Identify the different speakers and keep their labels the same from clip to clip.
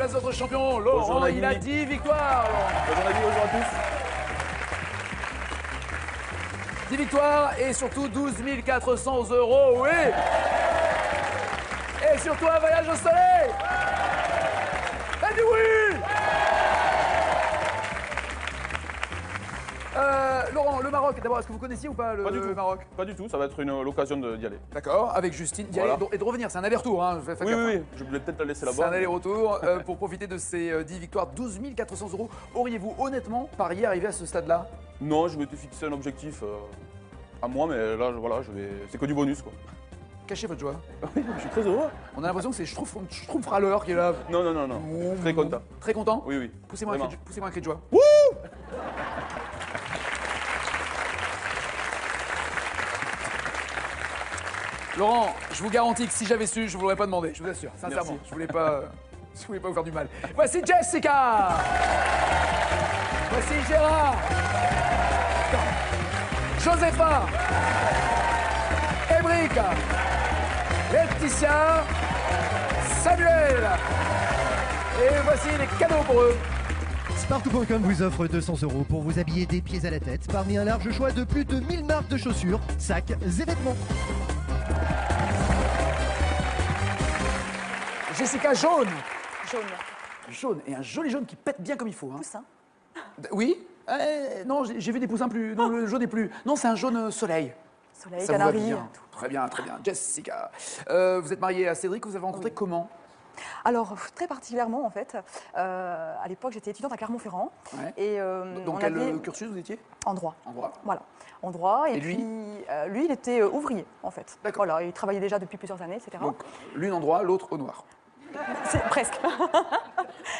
Speaker 1: place d'autres champions. Laurent, il a 10 victoires.
Speaker 2: Bonjour Nagui, bonjour à tous.
Speaker 1: 10 victoires et surtout 12 400 €, oui. Et surtout un voyage au soleil. Elle dit oui. Laurent, le Maroc, d'abord, est-ce que vous connaissiez ou pas le
Speaker 2: Pas du tout.
Speaker 1: Maroc?
Speaker 2: Pas du tout, ça va être l'occasion d'y aller.
Speaker 1: D'accord, avec Justine, d'y aller et de revenir, c'est un aller-retour. Hein.
Speaker 2: Oui, je voulais peut-être la laisser
Speaker 1: C'est
Speaker 2: là-bas.
Speaker 1: un aller-retour pour profiter de ces 10 victoires, 12 400 €. Auriez-vous honnêtement parié arriver à ce stade-là?
Speaker 2: Non, je m'étais fixé un objectif à moi, mais là, voilà, c'est que du bonus, quoi.
Speaker 1: Cachez votre joie.
Speaker 2: Oui, je suis très heureux.
Speaker 1: On a l'impression que c'est Schtroumpf râleur qui est là.
Speaker 2: Non, très content.
Speaker 1: Très content?
Speaker 2: Oui, oui.
Speaker 1: Poussez-moi un cri de joie. Laurent, je vous garantis que si j'avais su, je ne vous l'aurais pas demandé, je vous assure, sincèrement.
Speaker 2: Merci.
Speaker 1: Je voulais pas vous faire du mal. Voici Jessica. Voici Gérard. Josépha. Ébric. Laetitia. Samuel. Et voici les cadeaux pour eux.
Speaker 3: Spartoo.com vous offre 200 € pour vous habiller des pieds à la tête parmi un large choix de plus de 1000 marques de chaussures, sacs et vêtements.
Speaker 1: Jessica, jaune.
Speaker 4: Jaune.
Speaker 1: Jaune, et un joli jaune qui pète bien comme il faut. Hein.
Speaker 4: Poussin.
Speaker 1: Oui. Non, j'ai vu des poussins plus... Non, le jaune est plus... Non, c'est un jaune soleil.
Speaker 4: Soleil,
Speaker 1: Ça vous va
Speaker 4: canari.
Speaker 1: bien. Très bien, très bien. Jessica, vous êtes mariée à Cédric, vous avez rencontré comment?
Speaker 4: Alors, très particulièrement, en fait, à l'époque, j'étais étudiante à Clermont-Ferrand.
Speaker 1: Ouais.
Speaker 4: Et
Speaker 1: Dans
Speaker 4: on
Speaker 1: quel
Speaker 4: avait...
Speaker 1: cursus vous étiez?
Speaker 4: En droit.
Speaker 1: En droit.
Speaker 4: Voilà, en droit. Et,
Speaker 1: Et lui
Speaker 4: puis, lui, il était ouvrier, en fait.
Speaker 1: D'accord.
Speaker 4: Voilà, il travaillait déjà depuis plusieurs années, etc.
Speaker 1: Donc, l'une en droit, l'autre au noir.
Speaker 4: C'est presque.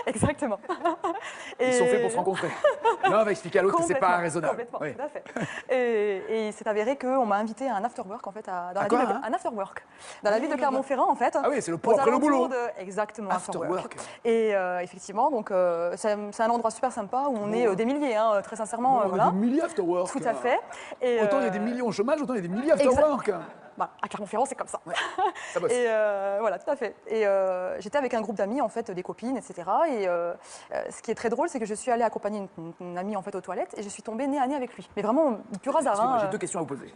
Speaker 4: Exactement.
Speaker 1: Ils sont faits pour se rencontrer. L'un va expliquer à l'autre que c'est pas raisonnable.
Speaker 4: Complètement,
Speaker 1: Oui.
Speaker 4: tout à fait. Et il s'est avéré qu'on m'a invité à un after-work, en fait, dans la
Speaker 1: quoi,
Speaker 4: ville de,
Speaker 1: hein
Speaker 4: un after-work. Dans la ville de Clermont-Ferrand, en fait.
Speaker 1: Ah oui, c'est le pot
Speaker 4: aux
Speaker 1: après le boulot.
Speaker 4: alentours Exactement,
Speaker 1: After-work.
Speaker 4: Et effectivement, donc, c'est un endroit super sympa où on est des milliers, hein, très sincèrement.
Speaker 1: On
Speaker 4: voilà.
Speaker 1: a des milliers after work.
Speaker 4: Tout à fait. Et,
Speaker 1: Autant il y a des millions au chômage, autant il y a des milliers after work.
Speaker 4: Bah, à Clermont-Ferrand, c'est comme ça.
Speaker 1: Ça bosse.
Speaker 4: Et voilà, tout à fait. Et j'étais avec un groupe d'amis, en fait, des copines, etc. Et ce qui est très drôle, c'est que je suis allée accompagner une amie en fait aux toilettes et je suis tombée nez à nez avec lui. Mais vraiment, pur hasard.
Speaker 1: Excusez-moi,
Speaker 4: Hein,
Speaker 1: j'ai deux questions à vous poser.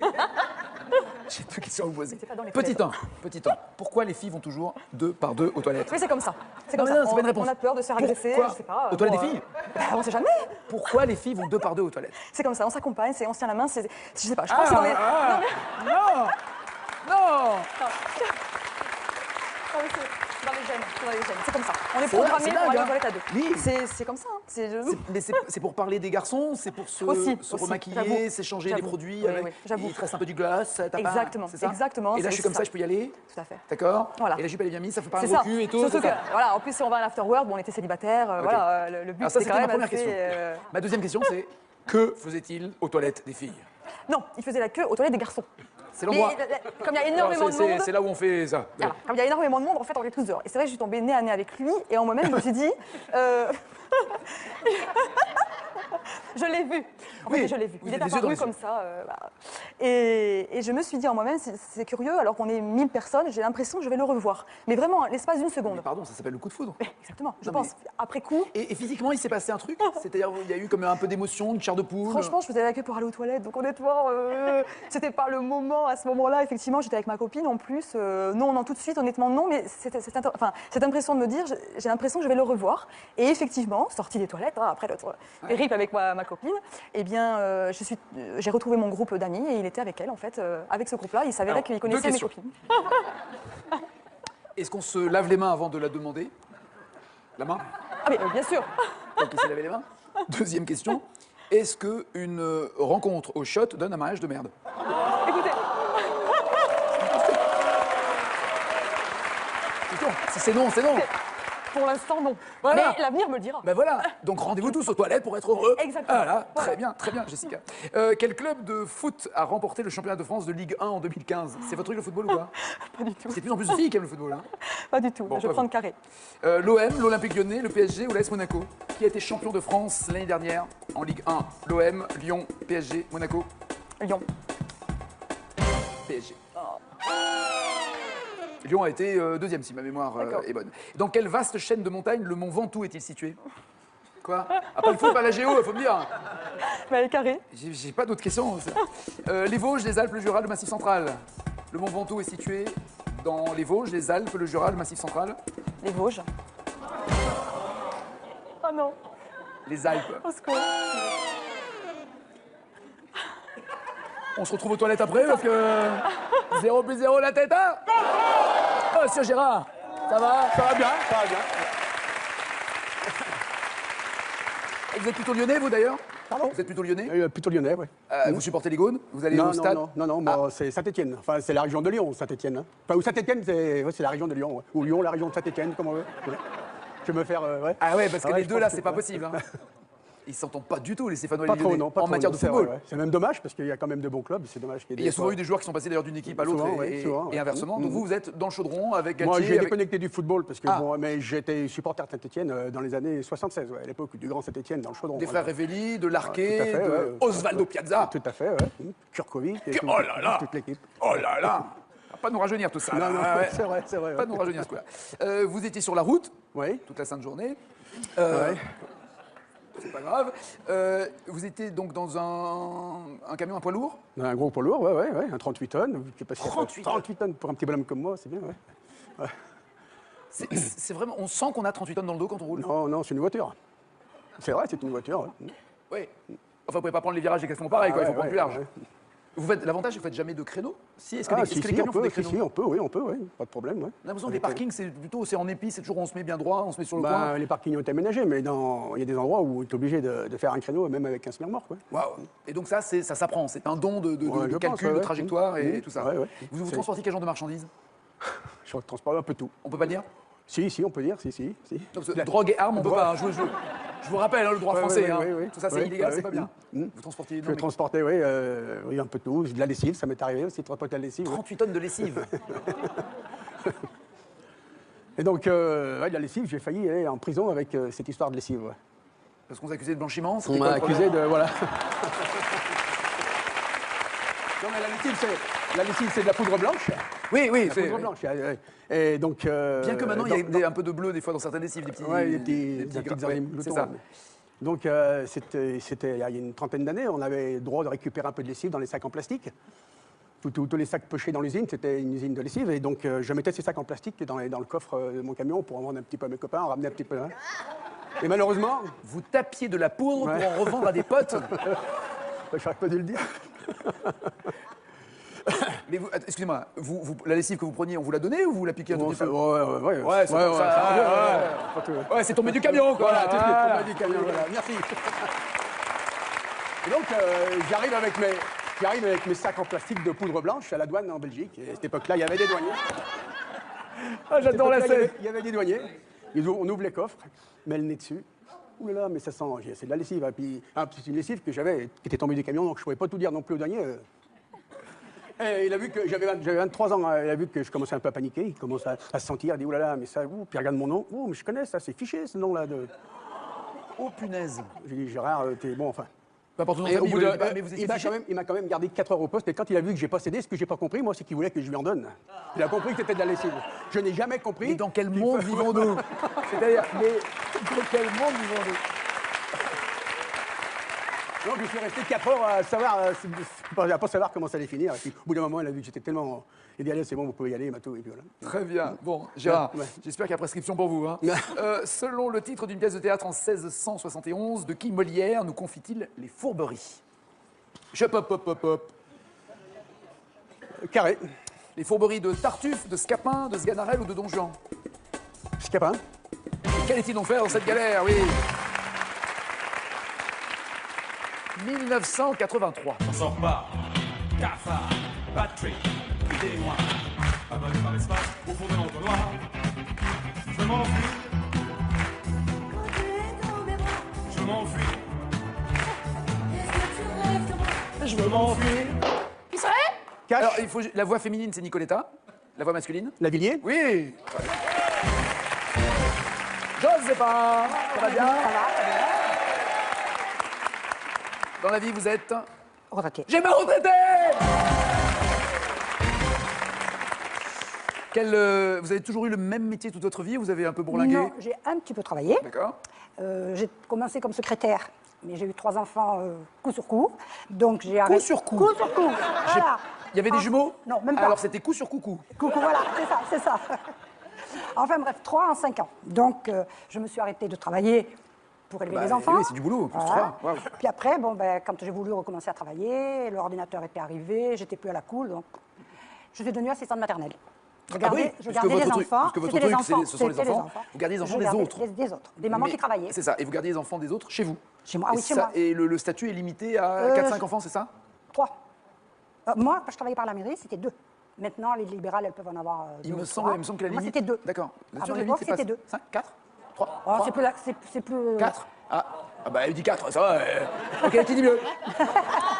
Speaker 1: J'ai deux questions à vous poser.
Speaker 4: C'était pas dans les
Speaker 1: Petit
Speaker 4: toilettes.
Speaker 1: 1, petit 1. Pourquoi les filles vont toujours 2 par 2 aux toilettes?
Speaker 4: Oui, c'est comme ça. C'est
Speaker 1: Non,
Speaker 4: comme
Speaker 1: mais
Speaker 4: ça.
Speaker 1: non, c'est pas une réponse.
Speaker 4: On a peur de se faire agresser,
Speaker 1: Pourquoi
Speaker 4: je sais pas.
Speaker 1: Aux toilettes des filles
Speaker 4: On sait jamais.
Speaker 1: Pourquoi les filles vont 2 par 2 aux toilettes?
Speaker 4: C'est comme ça, on s'accompagne, on se tient la main, je sais pas, je pense que c'est dans les...
Speaker 1: Non.
Speaker 4: Non, mais c'est dans les gènes, c'est dans les gènes. C'est comme ça. On est
Speaker 1: C'est vrai,
Speaker 4: programmé
Speaker 1: c'est
Speaker 4: pour
Speaker 1: dingue,
Speaker 4: aller aux
Speaker 1: hein.
Speaker 4: toilettes à deux.
Speaker 1: Oui.
Speaker 4: C'est comme ça. Hein.
Speaker 1: Mais c'est pour parler des garçons, c'est pour se
Speaker 4: Aussi,
Speaker 1: remaquiller,
Speaker 4: j'avoue.
Speaker 1: s'échanger les
Speaker 4: J'avoue.
Speaker 1: produits.
Speaker 4: Oui,
Speaker 1: avec...
Speaker 4: oui, j'avoue.
Speaker 1: Il te reste un peu du gloss, t'as pas...
Speaker 4: Exactement,
Speaker 1: c'est ça
Speaker 4: exactement,
Speaker 1: Et là, je
Speaker 4: c'est
Speaker 1: suis comme ça,
Speaker 4: ça.
Speaker 1: je peux y aller.
Speaker 4: Tout à fait.
Speaker 1: D'accord.
Speaker 4: Voilà.
Speaker 1: Et la jupe, elle est bien mise, ça fait pas un
Speaker 4: C'est
Speaker 1: gros
Speaker 4: ça.
Speaker 1: cul et tout.
Speaker 4: Surtout
Speaker 1: c'est
Speaker 4: que,
Speaker 1: ça.
Speaker 4: voilà, en plus, si on va à l'afterwork, bon, on était célibataires,
Speaker 1: Ok.
Speaker 4: voilà, le but
Speaker 1: Alors ça,
Speaker 4: c'était
Speaker 1: c'était
Speaker 4: quand
Speaker 1: ma
Speaker 4: même
Speaker 1: première
Speaker 4: assez,
Speaker 1: question. Ma deuxième question, c'est que faisait-il aux toilettes des filles?
Speaker 4: Non, il faisait la queue aux toilettes des garçons.
Speaker 1: C'est l'endroit.
Speaker 4: Mais, comme il y a énormément de monde,
Speaker 1: C'est là où on fait ça.
Speaker 4: voilà, comme il y a énormément de monde, en fait, on est tous dehors. Et c'est vrai que je suis tombée nez à nez avec lui, et en moi-même, je me suis dit... Je l'ai vu. En fait,
Speaker 1: Oui,
Speaker 4: je l'ai vu.
Speaker 1: vous
Speaker 4: Il est
Speaker 1: avez des yeux dans
Speaker 4: apparu
Speaker 1: les
Speaker 4: comme
Speaker 1: yeux.
Speaker 4: ça. Voilà. Et je me suis dit en moi-même, c'est curieux, alors qu'on est 1000 personnes, j'ai l'impression que je vais le revoir. Mais vraiment, l'espace d'une seconde.
Speaker 1: Mais pardon, ça s'appelle le coup de foudre.
Speaker 4: Exactement, je
Speaker 1: Non,
Speaker 4: pense. Après coup,
Speaker 1: Et physiquement, il s'est passé un truc? C'est-à-dire, il y a eu comme un peu d'émotion, une chair de poule?
Speaker 4: franchement, je faisais la queue pour aller aux toilettes. Donc honnêtement, c'était pas le moment. À ce moment-là, effectivement, j'étais avec ma copine en plus. Non, tout de suite, honnêtement, non. Mais cette impression de me dire, j'ai l'impression que je vais le revoir. Et effectivement, sortie des toilettes, hein, après notre périple avec ma copine, eh bien, j'ai retrouvé mon groupe d'amis et il était avec elle, en fait. Avec ce groupe-là, il s'avérait
Speaker 1: Alors,
Speaker 4: qu'il
Speaker 1: deux
Speaker 4: connaissait mes
Speaker 1: questions.
Speaker 4: copines.
Speaker 1: Est-ce qu'on se lave les mains avant de la demander? La main?
Speaker 4: Ah mais bien sûr.
Speaker 1: Donc, il s'est lavé les mains. Deuxième question. Est-ce qu'une rencontre au shot donne un mariage de merde?
Speaker 4: Écoutez,
Speaker 1: Si c'est non, c'est non.
Speaker 4: pour l'instant, non.
Speaker 1: Voilà.
Speaker 4: Mais l'avenir me le dira.
Speaker 1: Ben voilà, donc rendez-vous tous aux toilettes pour être heureux.
Speaker 4: Exactement.
Speaker 1: Voilà,
Speaker 4: Voilà.
Speaker 1: très bien, Jessica. Quel club de foot a remporté le championnat de France de Ligue 1 en 2015? C'est votre truc le football ou pas?
Speaker 4: Pas du tout.
Speaker 1: C'est de plus en plus de filles qui aiment le football. Hein.
Speaker 4: Pas du tout.
Speaker 1: Bon,
Speaker 4: je
Speaker 1: pas
Speaker 4: prends
Speaker 1: vous.
Speaker 4: le carré.
Speaker 1: L'OM, l'Olympique Lyonnais, le PSG ou l'AS Monaco? Qui a été champion de France l'année dernière en Ligue 1? L'OM, Lyon, PSG, Monaco?
Speaker 4: Lyon.
Speaker 1: PSG. Lyon a été deuxième, si ma mémoire est bonne. Dans quelle vaste chaîne de montagnes le mont Ventoux est-il situé? Quoi? Ah, pas le foot, pas la géo, faut me dire.
Speaker 4: Mais elle est carrée.
Speaker 1: J'ai pas d'autres questions. Les Vosges, les Alpes, le Jura, le Massif central. Le mont Ventoux est situé dans les Vosges, les Alpes, le Jura, le Massif central.
Speaker 4: Les Vosges. Oh non,
Speaker 1: Les Alpes.
Speaker 4: au secours.
Speaker 1: On se retrouve aux toilettes après parce que 0 plus 0 la tête, hein? Oh, monsieur Gérard, ça va?
Speaker 5: Ça va bien, ça va bien.
Speaker 1: Vous êtes plutôt lyonnais, vous d'ailleurs?
Speaker 5: Pardon?
Speaker 1: Vous êtes plutôt lyonnais?
Speaker 5: Plutôt lyonnais, oui.
Speaker 1: Vous supportez les Gaunes? Vous allez
Speaker 5: Non,
Speaker 1: au stade?
Speaker 5: non, moi, c'est Saint-Étienne. Enfin, c'est la région de Lyon, Saint-Étienne. Hein. Enfin, ou Saint-Étienne, c'est la région de Lyon. Ouais. Ou Lyon, la région de Saint-Étienne, comme on veut. Ouais. Je vais me faire. Ouais.
Speaker 1: Ah ouais, parce que les
Speaker 5: je
Speaker 1: deux
Speaker 5: pense
Speaker 1: là,
Speaker 5: que-
Speaker 1: c'est pas possible. Hein. Ils s'entendent pas du tout, les Stéphanois et
Speaker 5: Pas
Speaker 1: les
Speaker 5: trop,
Speaker 1: Lyonnais,
Speaker 5: non. Pas
Speaker 1: en
Speaker 5: trop,
Speaker 1: matière
Speaker 5: non,
Speaker 1: de
Speaker 5: c'est
Speaker 1: football.
Speaker 5: vrai, ouais. C'est même dommage parce qu'il y a quand même de bons clubs. C'est dommage qu'il y ait
Speaker 1: Et il y a souvent
Speaker 5: fois-
Speaker 1: eu des joueurs qui sont passés d'ailleurs d'une équipe à l'autre
Speaker 5: Souvent,
Speaker 1: et,
Speaker 5: ouais, souvent,
Speaker 1: et
Speaker 5: ouais.
Speaker 1: inversement. Donc vous êtes dans le chaudron avec Galtier.
Speaker 5: Moi, j'ai
Speaker 1: avec-
Speaker 5: déconnecté du football parce que
Speaker 1: Ah.
Speaker 5: bon, mais j'étais supporter de Saint-Étienne dans les années 76, ouais, à l'époque du grand Saint-Étienne dans le chaudron.
Speaker 1: Des
Speaker 5: ouais.
Speaker 1: frères Revelli, de
Speaker 5: Tout à
Speaker 1: Larquet,
Speaker 5: fait,
Speaker 1: de
Speaker 5: ouais.
Speaker 1: Osvaldo Piazza.
Speaker 5: Tout à fait, ouais. Kurkovic. et tout-
Speaker 1: Oh là là.
Speaker 5: Toute l'équipe.
Speaker 1: Oh là là! Va pas nous rajeunir tout ça. là.
Speaker 5: Non, non,
Speaker 1: Ah ouais.
Speaker 5: c'est vrai, c'est vrai.
Speaker 1: Pas nous rajeunir ce coup-là. Vous étiez sur la route
Speaker 5: Oui.
Speaker 1: toute la sainte journée.
Speaker 5: Ouais.
Speaker 1: C'est pas grave. Vous étiez donc dans un camion, un poids lourd.
Speaker 5: Un gros poids lourd, ouais, un 38 tonnes. qui est passé à
Speaker 1: 38
Speaker 5: 38 tonnes pour un petit bonhomme comme moi, c'est bien, ouais.
Speaker 1: C'est vraiment. On sent qu'on a 38 tonnes dans le dos quand on roule.
Speaker 5: Non, non, c'est une voiture. C'est vrai, c'est une voiture. Ouais.
Speaker 1: Oui. Enfin, vous pouvez pas prendre les virages exactement pareil, quoi. Il faut
Speaker 5: Ouais,
Speaker 1: prendre
Speaker 5: ouais,
Speaker 1: plus large.
Speaker 5: ouais.
Speaker 1: Vous faites l'avantage, vous faites jamais de créneaux. Si, est-ce que,
Speaker 5: Ah,
Speaker 1: est-ce
Speaker 5: si,
Speaker 1: que
Speaker 5: si,
Speaker 1: les camions
Speaker 5: on
Speaker 1: font des
Speaker 5: peut,
Speaker 1: créneaux?
Speaker 5: si, on peut, oui, pas de problème. Ouais.
Speaker 1: On a l'impression que les parkings, c'est plutôt c'est en épi, c'est toujours on se met bien droit, on se met sur le
Speaker 5: Bah,
Speaker 1: coin.
Speaker 5: les parkings ont été aménagés, mais il y a des endroits où on est obligé de faire un créneau, même avec un semi-remorque. Quoi.
Speaker 1: Waouh. Et donc ça s'apprend. C'est un don de
Speaker 5: Ouais, je
Speaker 1: calcul,
Speaker 5: pense,
Speaker 1: de
Speaker 5: ouais.
Speaker 1: trajectoire et
Speaker 5: Mmh.
Speaker 1: tout ça.
Speaker 5: Ouais, ouais.
Speaker 1: Vous
Speaker 5: C'est-
Speaker 1: transportez quel genre de marchandises?
Speaker 5: Je transporte un peu tout.
Speaker 1: On peut pas le dire?
Speaker 5: Si, on peut dire, si.
Speaker 1: Non, parce que drogue et armes, on peut pas. Je vous rappelle, hein, le droit
Speaker 5: Ouais,
Speaker 1: français.
Speaker 5: ouais,
Speaker 1: hein.
Speaker 5: ouais, ouais.
Speaker 1: Tout ça, c'est
Speaker 5: Ouais,
Speaker 1: illégal,
Speaker 5: ouais,
Speaker 1: c'est pas
Speaker 5: ouais.
Speaker 1: bien.
Speaker 5: Mmh.
Speaker 1: Vous transportez
Speaker 5: Je
Speaker 1: non,
Speaker 5: vais
Speaker 1: mais
Speaker 5: transporter, oui, un peu tout. De la lessive, ça m'est arrivé aussi de transporter de la lessive. ouais.
Speaker 1: 38 tonnes de lessive.
Speaker 5: Et donc, de la lessive, j'ai failli aller en prison avec cette histoire de lessive. Ouais.
Speaker 1: Parce qu'on s'est accusé de blanchiment.
Speaker 5: On
Speaker 1: c'était
Speaker 5: m'a
Speaker 1: quoi le
Speaker 5: accusé
Speaker 1: problème
Speaker 5: de. Voilà. Non, mais la lessive, c'est de la poudre blanche.
Speaker 1: Oui,
Speaker 5: La poudre blanche. Et donc,
Speaker 1: Bien que maintenant, il y a un peu de bleu des fois dans certaines lessives, des petits.
Speaker 5: Ouais, des
Speaker 1: petits
Speaker 5: petites
Speaker 1: ouais,
Speaker 5: enzymes
Speaker 1: c'est
Speaker 5: gloutons,
Speaker 1: ça.
Speaker 5: ouais. Donc, c'était il y a une trentaine d'années, on avait le droit de récupérer un peu de lessive dans les sacs en plastique. Tous les sacs pochés dans l'usine, c'était une usine de lessive. Et donc, je mettais ces sacs en plastique dans le coffre de mon camion pour en vendre un petit peu à mes copains, en ramener un petit peu. Hein. Et malheureusement,
Speaker 1: Vous tapiez de la poudre
Speaker 5: Ouais.
Speaker 1: pour en revendre à des potes.
Speaker 5: je n'aurais pas dû le dire.
Speaker 1: Mais excusez-moi, la lessive que vous preniez, on vous l'a donnée ou vous la piquez un tout
Speaker 5: Bon,
Speaker 1: petit
Speaker 5: ça-
Speaker 1: peu?
Speaker 5: ouais,
Speaker 1: c'est comme ça,
Speaker 5: pas tout, ouais.
Speaker 1: Ouais, c'est tombé du camion, quoi.
Speaker 5: Voilà, tout de suite,
Speaker 1: Voilà.
Speaker 5: on m'a dit camion, voilà. Merci. Et donc, j'arrive avec mes sacs en plastique de poudre blanche à la douane en Belgique. Et à cette époque-là, il y avait des douaniers.
Speaker 1: Ah, j'adore la
Speaker 5: À cette époque-là,
Speaker 1: scène.
Speaker 5: Il y avait des douaniers. On ouvre les coffres, met le nez dessus. Ouh là là, mais ça sent, c'est de la lessive. Et puis, c'est une lessive que j'avais, qui était tombée du camion, donc je ne pouvais pas tout dire non plus au douanier. Et il a vu que j'avais 23 ans, il a vu que je commençais un peu à paniquer, il commence à se sentir, il dit, oh là là, mais ça, puis il regarde mon nom, oh, mais je connais ça, c'est fiché ce nom-là.
Speaker 1: Oh punaise.
Speaker 5: J'ai dit, Gérard, t'es bon, enfin.
Speaker 1: Peu importe le nom de
Speaker 5: Et au
Speaker 1: famille,
Speaker 5: bout
Speaker 1: vous
Speaker 5: de,
Speaker 1: le dites pas, mais vous étiez fiché.
Speaker 5: il m'a quand même gardé 4 heures au poste, et quand il a vu que j'ai pas cédé, ce que j'ai pas compris, moi, c'est qu'il voulait que je lui en donne. Il a compris que c'était de la lessive. Je n'ai jamais compris.
Speaker 1: Mais dans quel monde vivons-nous? C'est-à-dire, mais dans quel monde vivons-nous?
Speaker 5: Donc je suis resté 4 heures à pas savoir comment ça allait finir. Et puis, au bout d'un moment, il a vu que j'étais tellement. Il a dit, allez, c'est bon, vous pouvez y aller, il m'a tout. Et puis voilà.
Speaker 1: Très bien. Bon, Gérard,
Speaker 5: Ouais.
Speaker 1: j'espère qu'il y a prescription pour vous. Hein. Selon le titre d'une pièce de théâtre en 1671, de qui Molière nous confie-t-il les fourberies? Hop.
Speaker 5: Carré.
Speaker 1: Les fourberies de Tartuffe, de Scapin, de Sganarelle ou de Don Juan?
Speaker 5: Scapin.
Speaker 1: Qu'allait-il donc faire dans cette galère? Oui. 1983.
Speaker 6: On sort pas. Cafard, Patrick, aidez-moi. Avalé par l'espace, au fond de l'entonnoir. Je m'enfuis, je m'enfuis, je m'enfuis.
Speaker 5: Cache.
Speaker 1: Alors, la voix féminine, c'est Nicoletta. La voix masculine?
Speaker 5: Lavilliers.
Speaker 1: Oui. Je sais pas. Ça va bien? Dans la vie, vous êtes?
Speaker 4: Retraité.
Speaker 1: J'ai ma retraité! Vous avez toujours eu le même métier toute votre vie ou vous avez un peu bourlingué?
Speaker 7: Non, j'ai un petit peu travaillé.
Speaker 1: D'accord.
Speaker 7: J'ai commencé comme secrétaire, mais j'ai eu 3 enfants coup sur coup. Donc j'ai
Speaker 1: Coup sur coup.
Speaker 7: Coup sur coup. Voilà.
Speaker 1: Il y avait des jumeaux?
Speaker 7: Non, même pas.
Speaker 1: Alors c'était coup sur coucou.
Speaker 7: Coucou, voilà, c'est ça. Enfin bref, 3 en 5 ans. Donc je me suis arrêtée de travailler pour élever les enfants.
Speaker 1: Oui, c'est du boulot, plus
Speaker 7: Voilà.
Speaker 1: 3. Waouh.
Speaker 7: Puis après, bon, ben, quand j'ai voulu recommencer à travailler, l'ordinateur était arrivé, j'étais plus à la cool, donc je suis devenue assistante maternelle. Je gardais, je gardais les enfants.
Speaker 1: Parce que votre
Speaker 7: C'était les
Speaker 1: truc,
Speaker 7: enfants,
Speaker 1: ce sont les
Speaker 7: c'était
Speaker 1: enfants. Vous gardez les enfants
Speaker 7: Je
Speaker 1: des
Speaker 7: gardais
Speaker 1: autres.
Speaker 7: Des autres, des mamans
Speaker 1: Mais-
Speaker 7: qui travaillaient.
Speaker 1: C'est ça, et vous gardez les enfants des autres chez vous.
Speaker 7: Chez moi, ah oui,
Speaker 1: Et
Speaker 7: chez
Speaker 1: ça-
Speaker 7: moi.
Speaker 1: Et le statut est limité à 4-5 enfants, c'est ça?
Speaker 7: 3. Moi, quand je travaillais par la mairie, c'était 2. Maintenant, les libérales, elles peuvent en avoir 2
Speaker 1: Il
Speaker 7: ou
Speaker 1: me
Speaker 7: 3.
Speaker 1: semble que la
Speaker 7: Moi,
Speaker 1: limite.
Speaker 7: c'était 2.
Speaker 1: D'accord. Vous êtes
Speaker 7: À
Speaker 1: sûr
Speaker 7: mon
Speaker 1: que la
Speaker 7: époque,
Speaker 1: limite,
Speaker 7: c'était 2.
Speaker 1: 5, 4, 3,
Speaker 7: Oh, c'est plus...
Speaker 1: 4. Ah bah elle dit 4, ça va. Ok, qui dit mieux?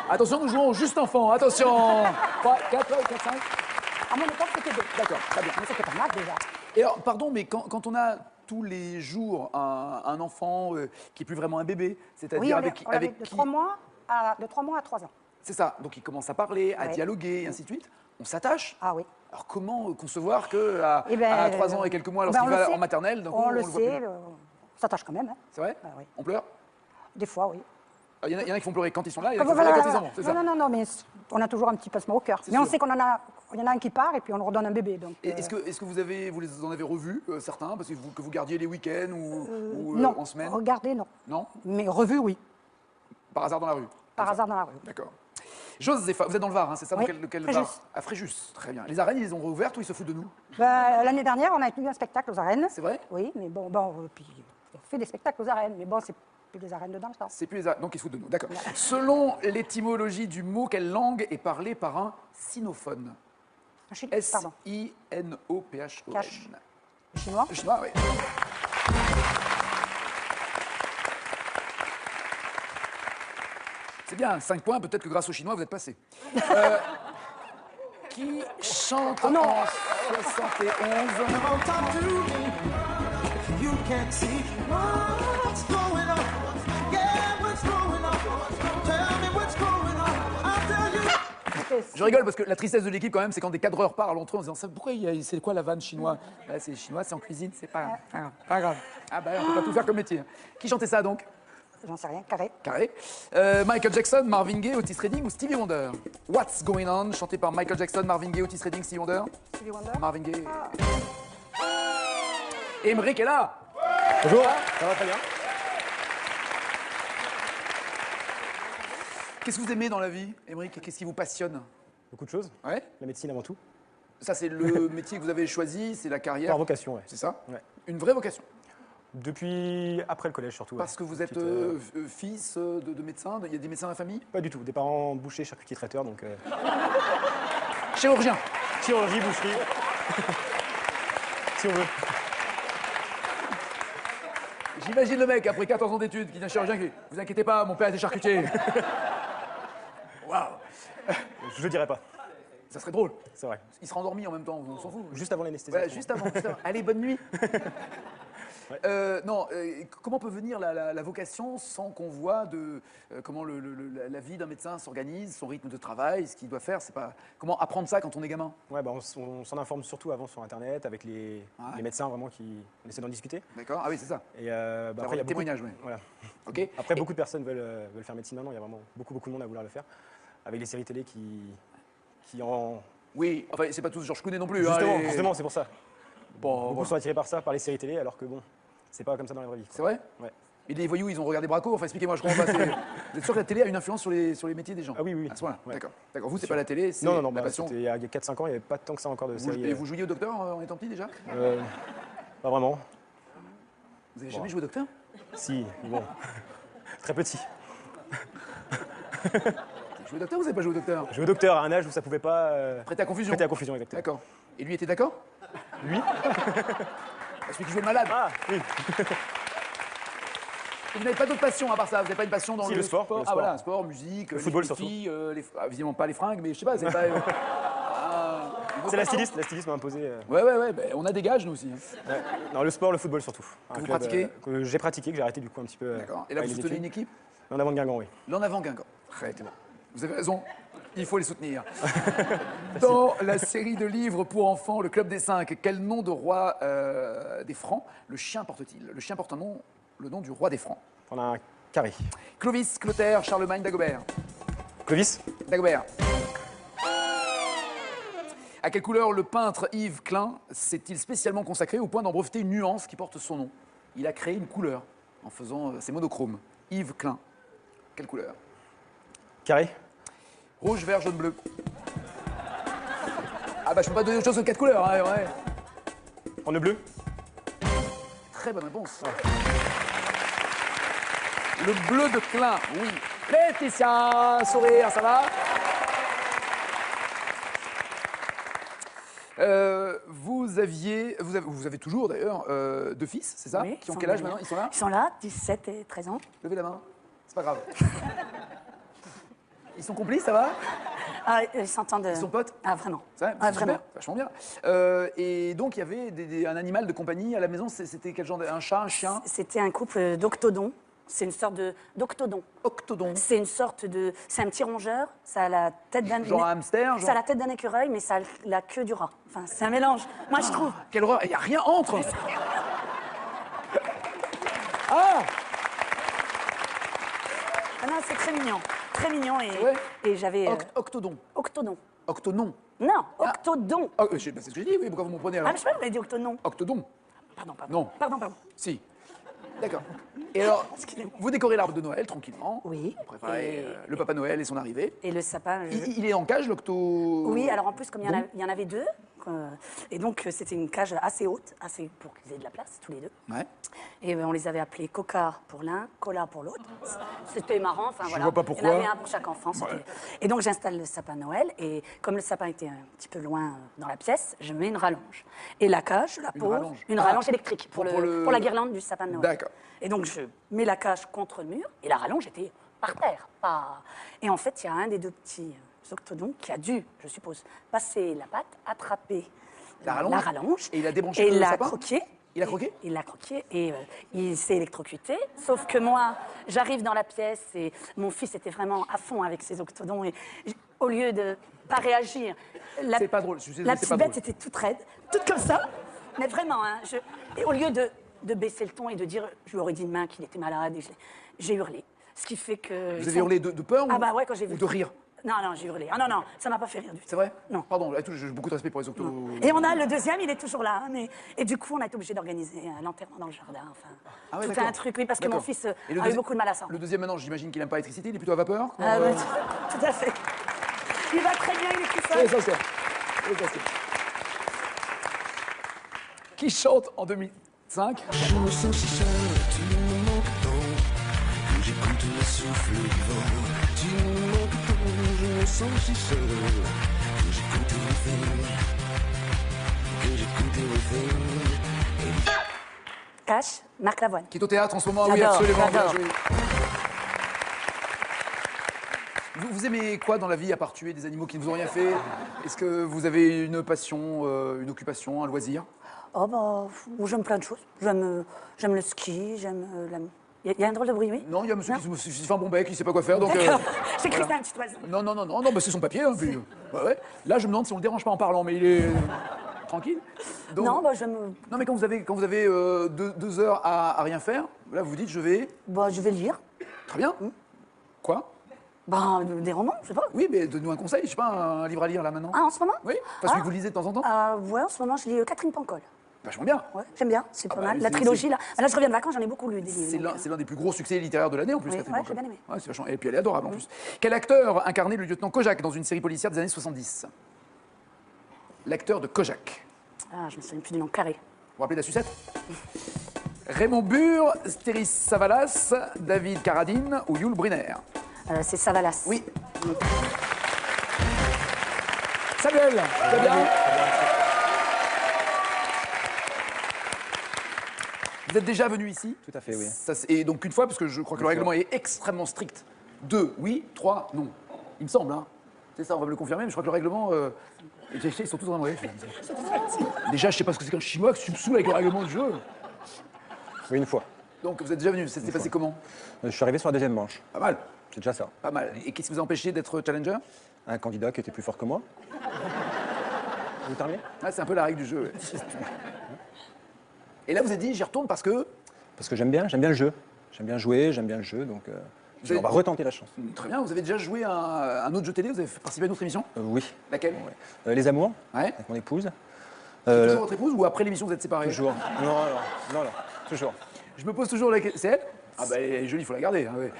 Speaker 1: Attention, nous jouons au juste enfant, attention. 3, 4, 4, 5.
Speaker 7: À mon époque, c'était 2.
Speaker 1: D'accord, très bien.
Speaker 7: Mais c'était pas mal, déjà.
Speaker 1: Et alors, pardon, mais quand on a tous les jours un enfant qui est plus vraiment un bébé, c'est-à-dire
Speaker 7: Oui,
Speaker 1: avec
Speaker 7: de
Speaker 1: qui...
Speaker 7: 3 mois à 3 ans.
Speaker 1: C'est ça, donc il commence à parler, à
Speaker 7: Ouais.
Speaker 1: dialoguer, et ainsi de suite. On s'attache.
Speaker 7: Ah oui.
Speaker 1: Alors comment concevoir qu'à
Speaker 7: Eh ben,
Speaker 1: à 3 ans et quelques mois,
Speaker 7: ben,
Speaker 1: lorsqu'il
Speaker 7: on le
Speaker 1: va
Speaker 7: sait.
Speaker 1: en maternelle, d'un coup,
Speaker 7: On le
Speaker 1: voit
Speaker 7: sait,
Speaker 1: plus.
Speaker 7: on s'attache quand même. Hein.
Speaker 1: C'est vrai?
Speaker 7: Ah oui.
Speaker 1: On pleure?
Speaker 7: Des fois, oui.
Speaker 1: Il y en a qui font pleurer quand ils sont là, il y en a qui
Speaker 7: Ah,
Speaker 1: font pleurer
Speaker 7: voilà,
Speaker 1: quand ils
Speaker 7: voilà.
Speaker 1: en ont, c'est ça?
Speaker 7: Non, mais on a toujours un petit pincement au cœur.
Speaker 1: C'est
Speaker 7: Mais on
Speaker 1: sûr.
Speaker 7: sait qu'il y en a un qui part et puis on leur redonne un bébé. Donc,
Speaker 1: Et est-ce que vous les en avez revus, certains, parce que vous gardiez les week-ends ou
Speaker 7: non,
Speaker 1: en semaine?
Speaker 7: regardez, non.
Speaker 1: Non?
Speaker 7: Mais revu, oui.
Speaker 1: Par hasard dans la rue?
Speaker 7: Par hasard dans la rue.
Speaker 1: D'accord. Josépha, vous êtes dans le Var, hein, c'est ça?
Speaker 7: Oui,
Speaker 1: Dans quel
Speaker 7: Fréjus.
Speaker 1: Var? À Fréjus, très bien. Les arènes, ils les ont rouvertes ou ils se foutent de nous?
Speaker 7: L'année dernière, on a eu un spectacle aux arènes.
Speaker 1: C'est vrai?
Speaker 7: Oui, mais bon, puis on fait des spectacles aux arènes. Mais bon, c'est plus des arènes dedans, je pense.
Speaker 1: C'est plus les arènes, donc ils se foutent de nous, d'accord. Selon l'étymologie du mot, quelle langue est parlée par un sinophone?
Speaker 7: Pardon.
Speaker 1: S-I-N-O-P-H-O-N.
Speaker 7: Cache. Le chinois.
Speaker 1: Le chinois, oui. C'est bien, 5 points, peut-être que grâce au chinois, vous êtes passé. Qui chante
Speaker 7: Oh non.
Speaker 1: en 71
Speaker 8: You can't see what's going on. Yeah, what's going on? Tell me what's going on. I'll tell you.
Speaker 1: Je rigole parce que la tristesse de l'équipe quand même, c'est quand des cadreurs parlent entre eux en disant ça, pourquoi c'est quoi la vanne chinois? C'est chinois, c'est en cuisine, c'est pas grave. Ah bah on peut pas tout faire comme métier. Qui chantait ça donc?
Speaker 7: J'en sais rien, carré.
Speaker 1: Carré. Michael Jackson, Marvin Gaye, Otis Redding ou Stevie Wonder? What's Going On, chanté par Michael Jackson, Marvin Gaye, Otis Redding, Stevie Wonder?
Speaker 7: Stevie Wonder.
Speaker 1: Marvin Gaye. Émeric est là.
Speaker 9: Bonjour, ça va très bien.
Speaker 1: Qu'est-ce que vous aimez dans la vie, Émeric? Qu'est-ce qui vous passionne?
Speaker 9: Beaucoup de choses.
Speaker 1: Ouais.
Speaker 9: La médecine avant tout.
Speaker 1: Ça, c'est le métier que vous avez choisi, c'est la carrière.
Speaker 9: Par vocation, ouais.
Speaker 1: C'est ça?
Speaker 9: Ouais.
Speaker 1: Une vraie vocation.
Speaker 9: Depuis après le collège surtout.
Speaker 1: Parce que vous êtes
Speaker 9: Petite,
Speaker 1: fils de médecin, il y a des médecins dans la famille?
Speaker 9: Pas du tout. Des parents bouchers, charcutiers, traiteurs, donc
Speaker 1: Chirurgien.
Speaker 9: chirurgie, boucherie. Si on veut.
Speaker 1: J'imagine le mec, après 14 ans d'études, qui devient chirurgien, qui dit « Vous inquiétez pas, mon père était charcutier. » Waouh.
Speaker 9: Je dirais pas.
Speaker 1: Ça serait drôle.
Speaker 9: C'est vrai.
Speaker 1: Il sera endormi en même temps, on s'en fout.
Speaker 9: Juste avant l'anesthésie.
Speaker 1: Ouais, juste avant. Allez, bonne nuit. Non, comment peut venir la vocation sans qu'on voit comment la vie d'un médecin s'organise, son rythme de travail, ce qu'il doit faire, c'est pas comment apprendre ça quand on est gamin.
Speaker 9: Ouais, bah, on s'en informe surtout avant sur Internet avec les médecins vraiment qui on essaie d'en discuter.
Speaker 1: D'accord. Ah oui, c'est ça.
Speaker 9: Et bah,
Speaker 1: Après,
Speaker 9: après, il y a
Speaker 1: témoignage, oui.
Speaker 9: Voilà.
Speaker 1: Ok.
Speaker 9: Après, beaucoup de personnes veulent faire médecine maintenant. Il y a vraiment beaucoup de monde à vouloir le faire. Avec les séries télé qui en.
Speaker 1: Oui, enfin, c'est pas tous Georges Clooney non plus.
Speaker 9: Justement,
Speaker 1: hein,
Speaker 9: justement, c'est pour ça.
Speaker 1: Bon,
Speaker 9: Beaucoup sont attirés par ça, par les séries télé, alors que bon, c'est pas comme ça dans la vraie vie.
Speaker 1: c'est vrai.
Speaker 9: Ouais.
Speaker 1: Et les voyous, ils ont regardé Braco. Enfin, expliquez-moi, je comprends pas. Vous êtes sûr que la télé a une influence sur les métiers des gens?
Speaker 9: Ah oui, oui.
Speaker 1: À ce moment-là.
Speaker 9: Ouais.
Speaker 1: D'accord. D'accord. Vous, c'est pas la télé, c'est
Speaker 9: Non,
Speaker 1: la
Speaker 9: bah,
Speaker 1: passion.
Speaker 9: c'était il y a 4-5 ans, il n'y avait pas tant que ça encore de séries.
Speaker 1: Et vous jouiez au docteur en étant petit déjà?
Speaker 9: Pas vraiment.
Speaker 1: Vous avez jamais joué au docteur?
Speaker 9: Si, bon. Très petit.
Speaker 1: Vous avez joué au docteur ou vous n'avez pas joué au docteur?
Speaker 9: J'ai au docteur à un âge où ça pouvait pas.
Speaker 1: Prêté à confusion.
Speaker 9: Prêter à confusion, exactement.
Speaker 1: D'accord. Et lui était d'accord?
Speaker 9: Lui
Speaker 1: Celui qui jouait le malade.
Speaker 9: Ah, oui.
Speaker 1: Et vous n'avez pas d'autre passion à part ça? Vous n'avez pas une passion dans
Speaker 9: Si, le sport, le
Speaker 1: Ah
Speaker 9: sport.
Speaker 1: voilà, sport, musique, les
Speaker 9: football,
Speaker 1: petites
Speaker 9: surtout.
Speaker 1: filles, évidemment pas les fringues, mais je sais pas, c'est pas. une autre
Speaker 9: C'est la
Speaker 1: passion.
Speaker 9: styliste m'a imposé.
Speaker 1: Ouais, ben, on a des gages nous aussi. hein.
Speaker 9: Ouais. Non, le sport, le football surtout. Un
Speaker 1: vous
Speaker 9: club,
Speaker 1: pratiquez
Speaker 9: que j'ai pratiqué, que j'ai arrêté du coup un petit peu.
Speaker 1: D'accord. Et là,
Speaker 9: avec
Speaker 1: vous
Speaker 9: les
Speaker 1: soutenez
Speaker 9: études.
Speaker 1: une équipe?
Speaker 9: En avant de Guingamp, oui.
Speaker 1: L'en avant Guingamp. Très bien. Vous avez raison. Il faut les soutenir. Dans la série de livres pour enfants, Le Club des 5, quel nom de roi des Francs le chien porte-t-il? Le chien porte le nom du roi des Francs.
Speaker 9: On a un carré.
Speaker 1: Clovis, Clotaire, Charlemagne, Dagobert.
Speaker 9: Clovis.
Speaker 1: Dagobert. À quelle couleur le peintre Yves Klein s'est-il spécialement consacré au point d'en breveter une nuance qui porte son nom? Il a créé une couleur en faisant ses monochromes. Yves Klein. Quelle couleur?
Speaker 9: Carré.
Speaker 1: Rouge, vert, jaune, bleu. Ah bah je peux pas donner autre chose que 4 couleurs, hein, ouais.
Speaker 9: On est bleu.
Speaker 1: Très bonne réponse. Le bleu de Klein, oui. Laetitia, sourire, ça va? Vous avez toujours d'ailleurs 2 fils, c'est ça?
Speaker 10: Oui,
Speaker 1: Qui ont
Speaker 10: ils
Speaker 1: quel
Speaker 10: sont
Speaker 1: âge
Speaker 10: bien.
Speaker 1: maintenant? Ils sont là?
Speaker 10: Ils sont là, 17 et 13 ans.
Speaker 1: Levez la main. C'est pas grave. Ils sont complices, ça va?
Speaker 10: Ah, ils s'entendent.
Speaker 1: Ils sont potes?
Speaker 10: Ah, vraiment.
Speaker 1: Ça,
Speaker 10: Ah,
Speaker 1: c'est
Speaker 10: vraiment.
Speaker 1: super, vachement bien. Et donc, il y avait un animal de compagnie à la maison. C'était quel genre un chat, un chien?
Speaker 10: C'était un couple d'octodons. C'est une sorte d'octodon.
Speaker 1: Octodon.
Speaker 10: C'est une sorte de. C'est un petit rongeur. Ça a la tête d'un.
Speaker 1: Genre un hamster, genre-
Speaker 10: Ça a la tête d'un écureuil, mais ça a la queue du rat. Enfin, c'est un mélange. Moi, je trouve.
Speaker 1: Quelle horreur! Il n'y a rien entre! Ah!
Speaker 10: Ah non, c'est très mignon. Très mignon.
Speaker 1: vrai
Speaker 10: Et j'avais.
Speaker 1: Octodon.
Speaker 10: Octodon.
Speaker 1: Octonon.
Speaker 10: Non, octodon.
Speaker 1: Ah, c'est ce que j'ai dit, oui, pourquoi vous me prenez alors?
Speaker 10: Ah, mais je sais pas, vous avez dit octonon.
Speaker 1: Octodon.
Speaker 10: Pardon, pardon.
Speaker 1: Non.
Speaker 10: Pardon, pardon.
Speaker 1: Si. D'accord. Et alors, vous décorez l'arbre de Noël tranquillement.
Speaker 10: Oui.
Speaker 1: Vous préparez
Speaker 10: Et-
Speaker 1: le Papa Noël et son arrivée.
Speaker 10: Et le sapin.
Speaker 1: Il est en cage, l'octo...
Speaker 10: Oui, alors en plus, comme
Speaker 1: Don.
Speaker 10: il y en avait 2, et donc c'était une cage assez haute, assez pour qu'ils aient de la place, tous les 2.
Speaker 1: Ouais.
Speaker 10: Et on les avait appelés Coca pour l'un, Cola pour l'autre. C'était marrant, enfin
Speaker 1: Je
Speaker 10: voilà.
Speaker 1: vois pas
Speaker 10: Il y
Speaker 1: pourquoi.
Speaker 10: en avait un pour chaque enfant. c'était-
Speaker 1: Ouais.
Speaker 10: Et donc j'installe le sapin Noël, et comme le sapin était un petit peu loin dans la pièce, je mets une rallonge. Et la cage, je la
Speaker 1: Une
Speaker 10: pose,
Speaker 1: rallonge.
Speaker 10: une
Speaker 1: Ah.
Speaker 10: rallonge électrique pour
Speaker 1: Pour
Speaker 10: la guirlande du sapin de Noël.
Speaker 1: D'accord.
Speaker 10: Et donc je mets la cage contre le mur, et la rallonge était par terre. Pas... Et en fait, il y a un des 2 petits octodons qui a dû, je suppose, passer la patte, attraper
Speaker 1: La rallonge. Et il a débranché
Speaker 10: et
Speaker 1: le
Speaker 10: l'a
Speaker 1: sapin?
Speaker 10: croqué.
Speaker 1: Il a croqué?
Speaker 10: Et il l'a croqué et il s'est électrocuté. Sauf que moi, j'arrive dans la pièce et mon fils était vraiment à fond avec ses octodons. Et au lieu de pas réagir, la,
Speaker 1: C'est pas drôle, je suis désolé,
Speaker 10: la
Speaker 1: c'est
Speaker 10: petite
Speaker 1: pas
Speaker 10: bête
Speaker 1: drôle.
Speaker 10: était toute raide, toute comme ça. Mais vraiment, hein, et au lieu de baisser le ton et de dire, je lui aurais dit demain qu'il était malade, et j'ai hurlé. Ce qui fait que...
Speaker 1: Vous avez hurlé de peur
Speaker 10: Ah
Speaker 1: ou,
Speaker 10: bah ouais, quand j'ai vu
Speaker 1: ou de rire?
Speaker 10: Non, non, j'ai hurlé. Ah non, non, ça m'a pas fait rire du tout.
Speaker 1: C'est vrai?
Speaker 10: Non.
Speaker 1: Pardon, j'ai beaucoup de respect pour les octos.
Speaker 10: Et on a le deuxième, il est toujours là. Hein, et du coup, on a été obligé d'organiser un enterrement dans le jardin. Enfin,
Speaker 1: Ah ouais,
Speaker 10: tout
Speaker 1: d'accord.
Speaker 10: un truc, oui, parce que mon
Speaker 1: D'accord.
Speaker 10: fils
Speaker 1: Et le
Speaker 10: a eu
Speaker 1: deuxi-
Speaker 10: beaucoup de mal à ça.
Speaker 1: Le deuxième, maintenant, j'imagine qu'il n'aime pas l'électricité, il est plutôt à vapeur?
Speaker 10: Ah, ouais, tout à fait. Il va très bien, il est tout
Speaker 1: C'est
Speaker 10: seul.
Speaker 1: l'essentiel. C'est l'essentiel. Qui chante en 2005?
Speaker 8: Je me sens si seul, tu me manques tant. Que j'écoute le souffle du vent. Tu me manques tant, je me sens si seul. Que j'écoute everything. Que j'écoute everything.
Speaker 10: Cash, Marc Lavoine.
Speaker 1: Qui est au théâtre en ce moment? Oui,
Speaker 10: J'adore,
Speaker 1: absolument.
Speaker 10: j'adore.
Speaker 1: bien joué. Vous aimez quoi dans la vie à part tuer des animaux qui ne vous ont rien fait? Est-ce que vous avez une passion, une occupation, un loisir?
Speaker 10: Oh, bah, j'aime plein de choses. J'aime le ski, j'aime la... Il y a un drôle de bruit, oui?
Speaker 1: Non, il y a un monsieur qui se fait un bon bec, il ne sait pas quoi faire. Donc,
Speaker 10: D'accord. J'ai cru que
Speaker 1: voilà.
Speaker 10: c'était un petit oiseau.
Speaker 1: Non, bah, c'est son papier. Hein, puis, bah ouais. Là, je me demande si on le dérange pas en parlant, mais il est tranquille. Donc-
Speaker 10: Non, bah, j'aime...
Speaker 1: Non, mais quand vous avez 2 heures à rien faire, là, vous vous dites, je vais...
Speaker 10: Bah, je vais lire.
Speaker 1: Très bien. Quoi?
Speaker 10: Bah, des romans, je sais pas.
Speaker 1: Oui, mais donne-nous un conseil, je sais pas, un livre à lire là maintenant.
Speaker 10: Ah, en ce moment?
Speaker 1: Oui, parce que vous lisez de temps en temps.
Speaker 10: Ouais, en ce moment, je lis Catherine Pancol.
Speaker 1: Vachement bien.
Speaker 10: Ouais, j'aime bien, c'est
Speaker 1: Ah
Speaker 10: pas
Speaker 1: bah,
Speaker 10: mal.
Speaker 1: c'est-
Speaker 10: La trilogie,
Speaker 1: c'est-
Speaker 10: là. Là, je reviens de vacances, j'en ai beaucoup lu des livres.
Speaker 1: C'est l'un des plus gros succès littéraires de l'année en plus.
Speaker 10: Oui,
Speaker 1: Catherine
Speaker 10: ouais,
Speaker 1: Pancol.
Speaker 10: j'ai bien aimé.
Speaker 1: Ouais, c'est vachement... Et puis elle est adorable en plus. Quel acteur incarnait le lieutenant Kojak dans une série policière des années 70? L'acteur de Kojak.
Speaker 10: Ah, je me souviens plus du nom, Carré.
Speaker 1: Vous vous rappelez de la sucette? Raymond Burr, Stéris Savalas, David Carradine ou Yul Brynner?
Speaker 10: C'est Savalas.
Speaker 1: Oui. Samuel, ça va bien? Vous êtes déjà venu ici?
Speaker 9: Tout à fait, oui.
Speaker 1: Et donc une fois, parce que je crois que le règlement est extrêmement strict. 2, oui, 3, non. Il me semble, hein. C'est ça, on va me le confirmer, mais je crois que le règlement... Ils sont tous en train de rire. Déjà, je sais pas ce que c'est qu'un chinois, que tu me saoules avec le règlement du jeu.
Speaker 9: Oui, une fois.
Speaker 1: Donc vous êtes déjà venu, ça s'est passé comment?
Speaker 9: Je suis arrivé sur la deuxième manche.
Speaker 1: Pas mal,
Speaker 9: C'est déjà ça.
Speaker 1: pas mal. Et qu'est-ce qui vous a empêché d'être challenger?
Speaker 9: Un candidat qui était plus fort que moi. Vous terminez?
Speaker 1: Ah, c'est un peu la règle du jeu. Ouais. Et là, vous avez dit, j'y retourne parce que...
Speaker 9: Parce que j'aime bien le jeu. J'aime bien jouer, j'aime bien le jeu, donc
Speaker 1: Vous avez-
Speaker 9: on va retenter la chance.
Speaker 1: Très bien, vous avez déjà joué à un autre jeu télé? Vous avez participé à une autre émission?
Speaker 9: Oui.
Speaker 1: Laquelle?
Speaker 9: Les Amours,
Speaker 1: Ouais.
Speaker 9: avec mon épouse.
Speaker 1: C'est toujours votre épouse ou après l'émission vous êtes séparés?
Speaker 9: Toujours. Non, toujours.
Speaker 1: Je me pose toujours la question. C'est elle? Ah bah elle est jolie, il faut la garder. Hein, ouais.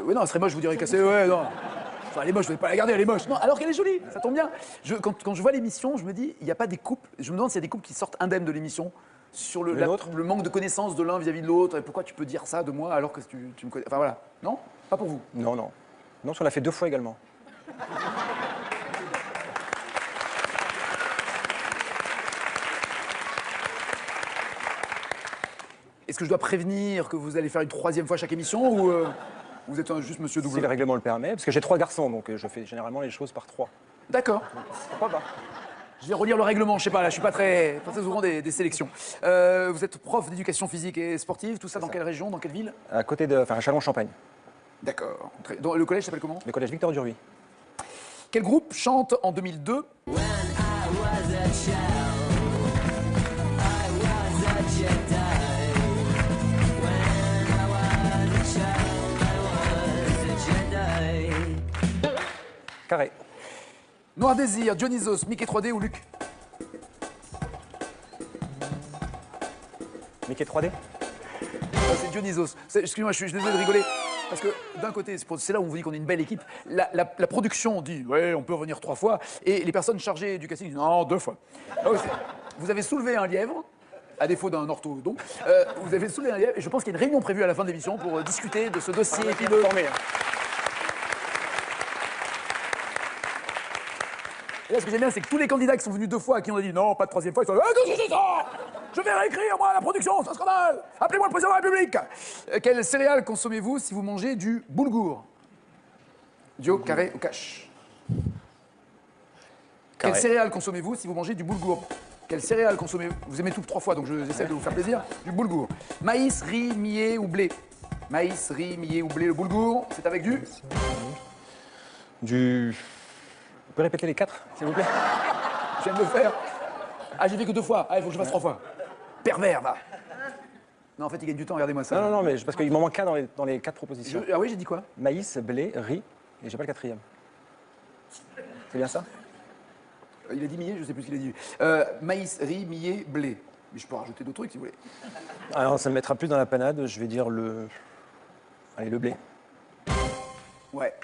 Speaker 1: Oui, non, elle serait moche, je vous dirais que c'est... Ouais, non. Enfin, elle est moche, je ne vais pas la garder, elle est moche. Non, alors qu'elle est jolie, ça tombe bien. Quand je vois l'émission, je me dis, il n'y a pas des couples... Je me demande s'il y a des couples qui sortent indemnes de l'émission sur le manque de connaissance de l'un vis-à-vis de l'autre. Et pourquoi tu peux dire ça de moi alors que tu me connais... Enfin voilà. Non? Pas pour vous.
Speaker 9: Non. Non, parce qu'on l'a fait 2 fois également.
Speaker 1: Est-ce que je dois prévenir que vous allez faire une 3e fois chaque émission ou vous êtes juste monsieur double?
Speaker 9: Si le règlement le permet, parce que j'ai 3 garçons, donc je fais généralement les choses par 3.
Speaker 1: D'accord.
Speaker 9: Pourquoi pas?
Speaker 1: Je vais relire le règlement, je sais pas, là, je suis pas très souvent des sélections. Vous êtes prof d'éducation physique et sportive, tout ça dans quelle région, dans quelle ville?
Speaker 9: À côté de... Enfin, à Châlons-Champagne.
Speaker 1: D'accord. Dans le collège s'appelle comment?
Speaker 9: Le collège Victor Duruy.
Speaker 1: Quel groupe chante en 2002?
Speaker 9: Carré.
Speaker 1: Noir Désir, Dionysos, Mickey 3D ou Luc?
Speaker 9: Mickey 3D.
Speaker 1: C'est Dionysos. Excusez-moi, je suis désolé de rigoler. Parce que d'un côté, c'est là où on vous dit qu'on est une belle équipe. La production dit, ouais, on peut revenir 3 fois. Et les personnes chargées du casting disent, non, 2 fois. Donc, vous avez soulevé un lièvre, à défaut d'un orthodon. Vous avez soulevé un lièvre, et je pense qu'il y a une réunion prévue à la fin de l'émission pour discuter de ce dossier et puis de... Et là, ce que j'aime bien, c'est que tous les candidats qui sont venus 2 fois, à qui on a dit non, pas de 3e fois, ils sont ah, qu'est-ce que c'est ça? Je vais réécrire, moi, la production, c'est un scandale. Appelez-moi le président de la République. Quelle céréale consommez-vous si vous mangez du boulgour? Dio, carré ou cash? Quelle céréale consommez-vous si vous mangez du boulgour? Quelle céréale consommez-vous? Vous aimez tout 3 fois, donc j'essaie de vous faire plaisir. Du boulgour. Maïs, riz, millet ou blé? Maïs, riz, millet ou blé, le boulgour, c'est avec du...
Speaker 9: Vous pouvez répéter les 4, s'il vous plaît?
Speaker 1: Je viens de le faire. Ah, j'ai fait que 2 fois. Ah, il faut que je fasse 3 fois. Pervers, va. Non, en fait, il gagne du temps, regardez-moi ça.
Speaker 9: Non, mais parce qu'il m'en manque un dans les 4 propositions.
Speaker 1: Ah oui, j'ai dit quoi?
Speaker 9: Maïs, blé, riz, et j'ai pas le 4e. C'est bien ça?
Speaker 1: Il a dit millet, je sais plus ce qu'il a dit. Maïs, riz, millet, blé. Mais je peux rajouter d'autres trucs si vous voulez.
Speaker 9: Alors, ça me mettra plus dans la panade, je vais dire le... Allez, le blé.
Speaker 1: Ouais.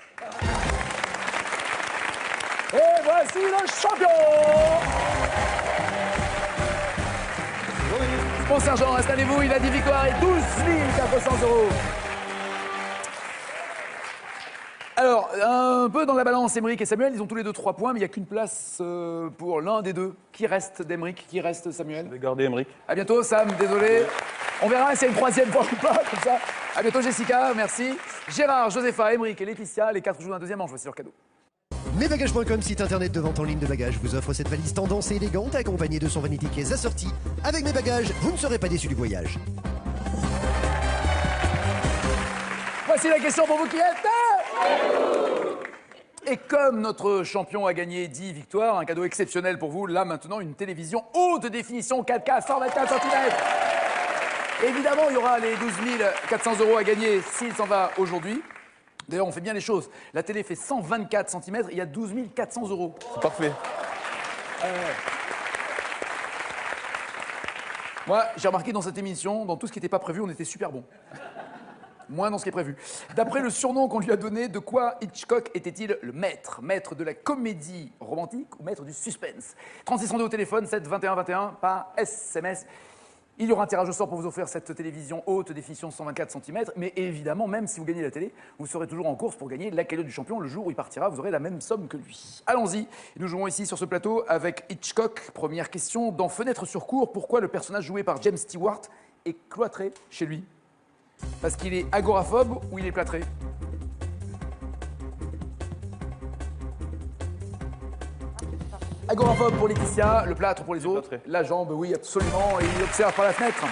Speaker 1: Et voici le champion! Bon sergent, installez-vous, il a 10 victoires et 12 400 €. Alors, un peu dans la balance, Émeric et Samuel, ils ont tous les deux 3 points, mais il n'y a qu'une place pour l'un des deux. Qui reste d'Émeric? Qui reste Samuel?
Speaker 2: Je vais garder Émeric.
Speaker 1: À bientôt, Sam, désolé. On verra si c'est une 3e fois ou pas, comme ça. À bientôt, Jessica, merci. Gérard, Josépha, Émeric et Laetitia, les 4 jouent un 2e manche, voici leur cadeau.
Speaker 3: Mesbagages.com, site internet de vente en ligne de bagages, vous offre cette valise tendance et élégante accompagnée de son vanity case assorti. Avec mes bagages, vous ne serez pas déçus du voyage.
Speaker 1: Voici la question pour vous qui êtes. Et comme notre champion a gagné 10 victoires, un cadeau exceptionnel pour vous, là maintenant une télévision haute définition 4K 124 cm. Évidemment, il y aura les 12 400 € à gagner s'il s'en va aujourd'hui. D'ailleurs, on fait bien les choses. La télé fait 124 cm, il y a 12 400 €.
Speaker 2: C'est parfait.
Speaker 1: Moi, j'ai remarqué dans cette émission, dans tout ce qui n'était pas prévu, on était super bon. Moins dans ce qui est prévu. D'après le surnom qu'on lui a donné, de quoi Hitchcock était-il le maître? Maître de la comédie romantique ou maître du suspense? 3602 au téléphone, 7 21 21 par SMS. Il y aura un tirage au sort pour vous offrir cette télévision haute définition 124 cm. Mais évidemment, même si vous gagnez la télé, vous serez toujours en course pour gagner la cagnotte du champion. Le jour où il partira, vous aurez la même somme que lui. Allons-y. Nous jouons ici sur ce plateau avec Hitchcock. Première question. Dans Fenêtre sur cour, pourquoi le personnage joué par James Stewart est cloîtré chez lui? Parce qu'il est agoraphobe ou il est plâtré? Agoraphobe pour Laetitia, le plâtre pour les autres. La jambe, oui, absolument, et il observe par la fenêtre.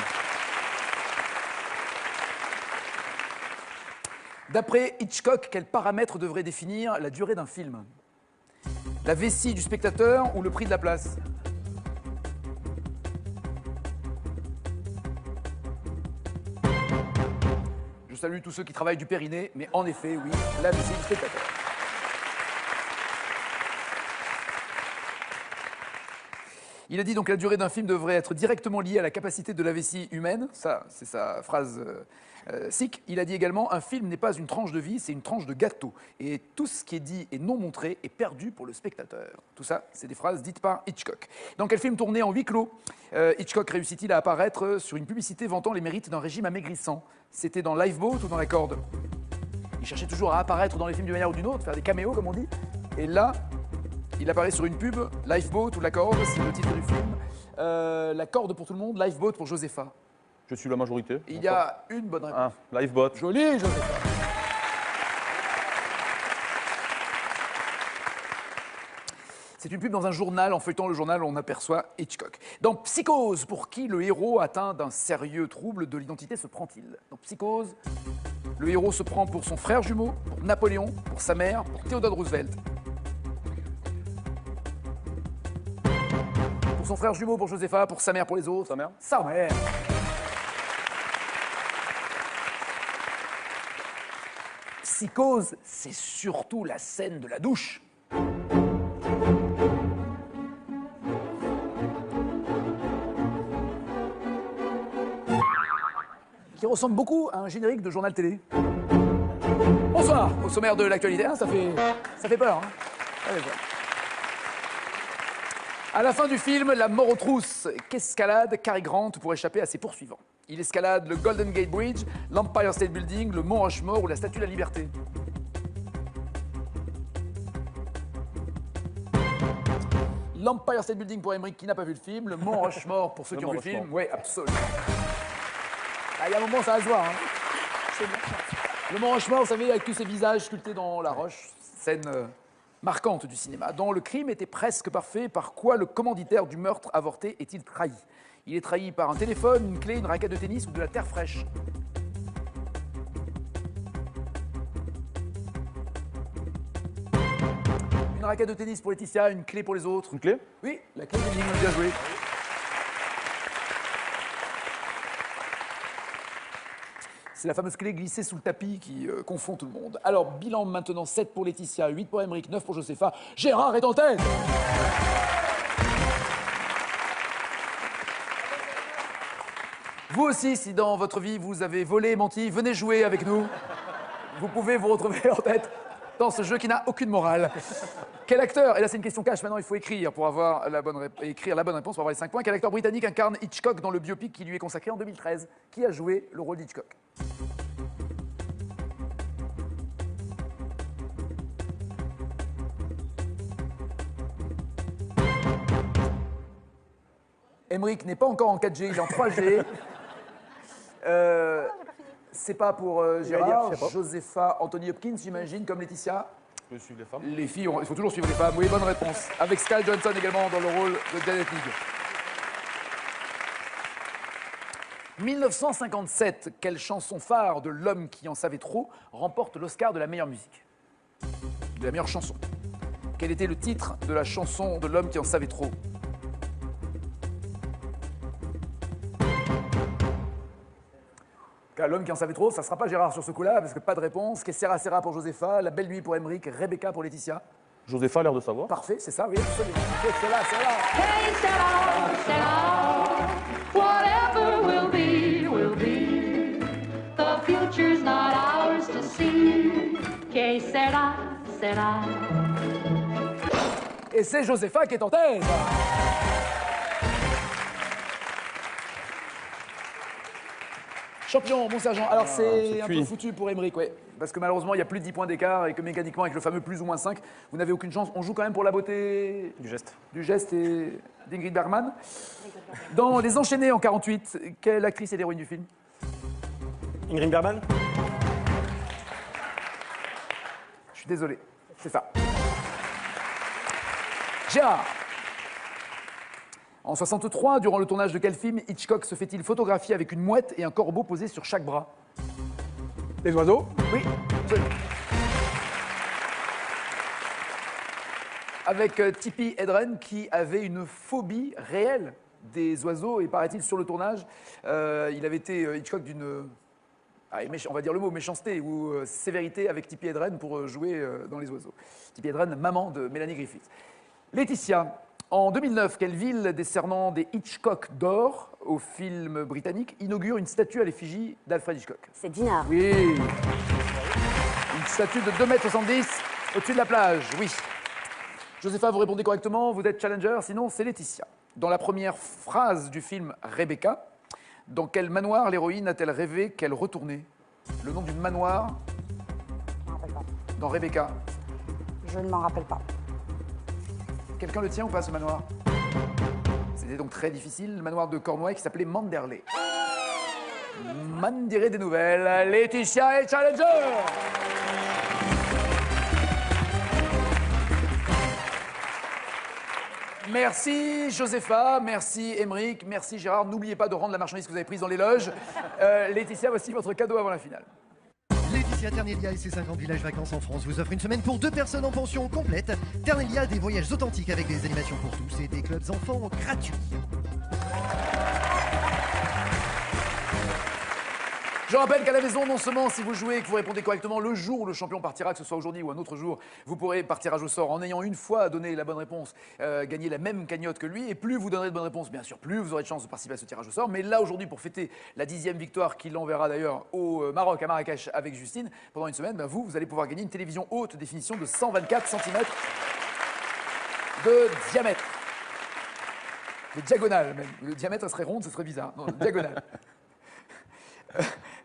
Speaker 1: D'après Hitchcock, quel paramètre devrait définir la durée d'un film? La vessie du spectateur ou le prix de la place? Je salue tous ceux qui travaillent du périnée, mais en effet, oui, la vessie du spectateur. Il a dit donc que la durée d'un film devrait être directement liée à la capacité de la vessie humaine. Ça, c'est sa phrase sick. Il a dit également un film n'est pas une tranche de vie, c'est une tranche de gâteau. Et tout ce qui est dit et non montré est perdu pour le spectateur. Tout ça, c'est des phrases dites par Hitchcock. Dans quel film tourné en huis clos Hitchcock réussit-il à apparaître sur une publicité vantant les mérites d'un régime amaigrissant? C'était dans Lifeboat ou dans La Corde? Il cherchait toujours à apparaître dans les films d'une manière ou d'une autre, faire des caméos comme on dit. Et là, il apparaît sur une pub, Lifeboat ou La Corde, c'est le titre du film. La Corde pour tout le monde, Lifeboat pour Josépha.
Speaker 2: Je suis la majorité.
Speaker 1: Il y a une bonne réponse.
Speaker 2: Ah, Lifeboat.
Speaker 1: Joli, Josépha. C'est une pub dans un journal. En feuilletant le journal, on aperçoit Hitchcock. Dans Psychose, pour qui le héros atteint d'un sérieux trouble de l'identité se prend-il? Dans Psychose, le héros se prend pour son frère jumeau, pour Napoléon, pour sa mère, pour Theodore Roosevelt. Pour son frère jumeau, pour Josépha, pour sa mère, pour les autres.
Speaker 2: Sa mère.
Speaker 1: Sa mère. Psychose, c'est surtout la scène de la douche. Qui ressemble beaucoup à un générique de journal télé. Bonsoir, au sommaire de l'actualité. Hein, ça fait peur. Hein. Ça fait peur. À la fin du film, la mort aux trousses qu'escalade Cary Grant pour échapper à ses poursuivants. Il escalade le Golden Gate Bridge, l'Empire State Building, le Mont Rushmore ou la Statue de la Liberté. L'Empire State Building pour Emmerich qui n'a pas vu le film, le Mont Rushmore pour ceux qui ont vu le film. Oui, absolument. Il y a un moment, ça va se voir. Hein. Le Mont Rushmore, vous savez, avec tous ces visages sculptés dans la roche, scène marquante du cinéma, dont le crime était presque parfait. Par quoi le commanditaire du meurtre avorté est-il trahi? Il est trahi par un téléphone, une clé, une raquette de tennis ou de la terre fraîche. Une raquette de tennis pour Laetitia, une clé pour les autres.
Speaker 2: Une clé?
Speaker 1: Oui, la clé de ligne, bien joué. C'est la fameuse clé glissée sous le tapis qui confond tout le monde. Alors, bilan maintenant, 7 pour Laetitia, 8 pour Emmerich, 9 pour Josépha. Gérard est en tête! Vous aussi, si dans votre vie vous avez volé, menti, venez jouer avec nous. Vous pouvez vous retrouver en tête dans ce jeu qui n'a aucune morale. Quel acteur, et là c'est une question cash, maintenant il faut écrire pour avoir la bonne réponse, pour avoir les 5 points. Quel acteur britannique incarne Hitchcock dans le biopic qui lui est consacré en 2013? Qui a joué le rôle d'Hitchcock? Emmerich n'est pas encore en 4G, il est en 3G. C'est pas pour Gérard, Josépha, Anthony Hopkins, j'imagine, comme Laetitia.
Speaker 2: Je peux suivre les femmes.
Speaker 1: Les filles, il faut toujours suivre les femmes. Oui, bonne réponse. Avec Sky Johnson également dans le rôle de Janet Leigh. 1957, quelle chanson phare de L'homme qui en savait trop remporte l'Oscar de la meilleure musique? De la meilleure chanson. Quel était le titre de la chanson de L'homme qui en savait trop? L'homme qui en savait trop, ça ne sera pas Gérard sur ce coup-là, parce que pas de réponse. Que Sera Sera pour Josépha, La belle nuit pour Emmerich, Rebecca pour Laetitia.
Speaker 2: Josépha a l'air de savoir.
Speaker 1: Parfait, c'est ça, oui, absolument. C'est là, c'est là.
Speaker 11: Hey, Sarah, whatever will be, will be. The future's not ours to see. Que sera, sera.
Speaker 1: Et c'est Josépha qui est en tête. Champion, mon sergent. Alors c'est un peu foutu pour Emmerich, ouais. Parce que malheureusement, il y a plus de 10 points d'écart et que mécaniquement, avec le fameux plus ou moins 5, vous n'avez aucune chance. On joue quand même pour la beauté
Speaker 9: Du geste.
Speaker 1: Du geste et d'Ingrid Bergman. Dans Les Enchaînés en 48, quelle actrice est l'héroïne du film?
Speaker 9: Ingrid Bergman.
Speaker 1: Je suis désolé, c'est ça. Gérard. En 63, durant le tournage de quel film Hitchcock se fait-il photographier avec une mouette et un corbeau posés sur chaque bras?
Speaker 5: Les oiseaux?
Speaker 1: Oui. Absolument. Avec Tippi Hedren qui avait une phobie réelle des oiseaux et paraît-il sur le tournage, il avait été Hitchcock d'une, on va dire le mot méchanceté ou sévérité avec Tippi Hedren pour jouer dans Les Oiseaux. Tippi Hedren, maman de Mélanie Griffith. Laetitia, en 2009, quelle ville décernant des Hitchcock d'or au film britannique inaugure une statue à l'effigie d'Alfred Hitchcock?
Speaker 10: C'est Dinard.
Speaker 1: Oui. Une statue de 2,70 m au-dessus de la plage, oui. Josépha, vous répondez correctement, vous êtes challenger, sinon c'est Laetitia. Dans la première phrase du film Rebecca, dans quel manoir l'héroïne a-t-elle rêvé qu'elle retournait? Le nom du manoir
Speaker 7: Je ne me rappelle pas.
Speaker 1: dans Rebecca.
Speaker 7: Je ne m'en rappelle pas.
Speaker 1: Quelqu'un le tient ou pas, ce manoir? C'était donc très difficile, le manoir de Cornouailles qui s'appelait Manderley. Mandiré des nouvelles, Laetitia est challenger. Merci Josépha, merci Émeric, merci Gérard. N'oubliez pas de rendre la marchandise que vous avez prise dans les loges. Laetitia, voici votre cadeau avant la finale.
Speaker 3: Laetitia Ternelia et ses 50 villages vacances en France vous offrent une semaine pour 2 personnes en pension complète. Ternelia, des voyages authentiques avec des animations pour tous et des clubs enfants gratuits.
Speaker 1: Je rappelle qu'à la maison, non seulement si vous jouez et que vous répondez correctement le jour où le champion partira, que ce soit aujourd'hui ou un autre jour, vous pourrez par tirage au sort en ayant une fois donné la bonne réponse, gagner la même cagnotte que lui. Et plus vous donnerez de bonnes réponses, bien sûr, plus vous aurez de chance de participer à ce tirage au sort. Mais là, aujourd'hui, pour fêter la 10e victoire qu'il enverra d'ailleurs au Maroc, à Marrakech, avec Justine, pendant une semaine, vous allez pouvoir gagner une télévision haute définition de 124 cm de diamètre. De diagonale, même. Le diamètre, ça serait rond, ce serait bizarre. Non, diagonale.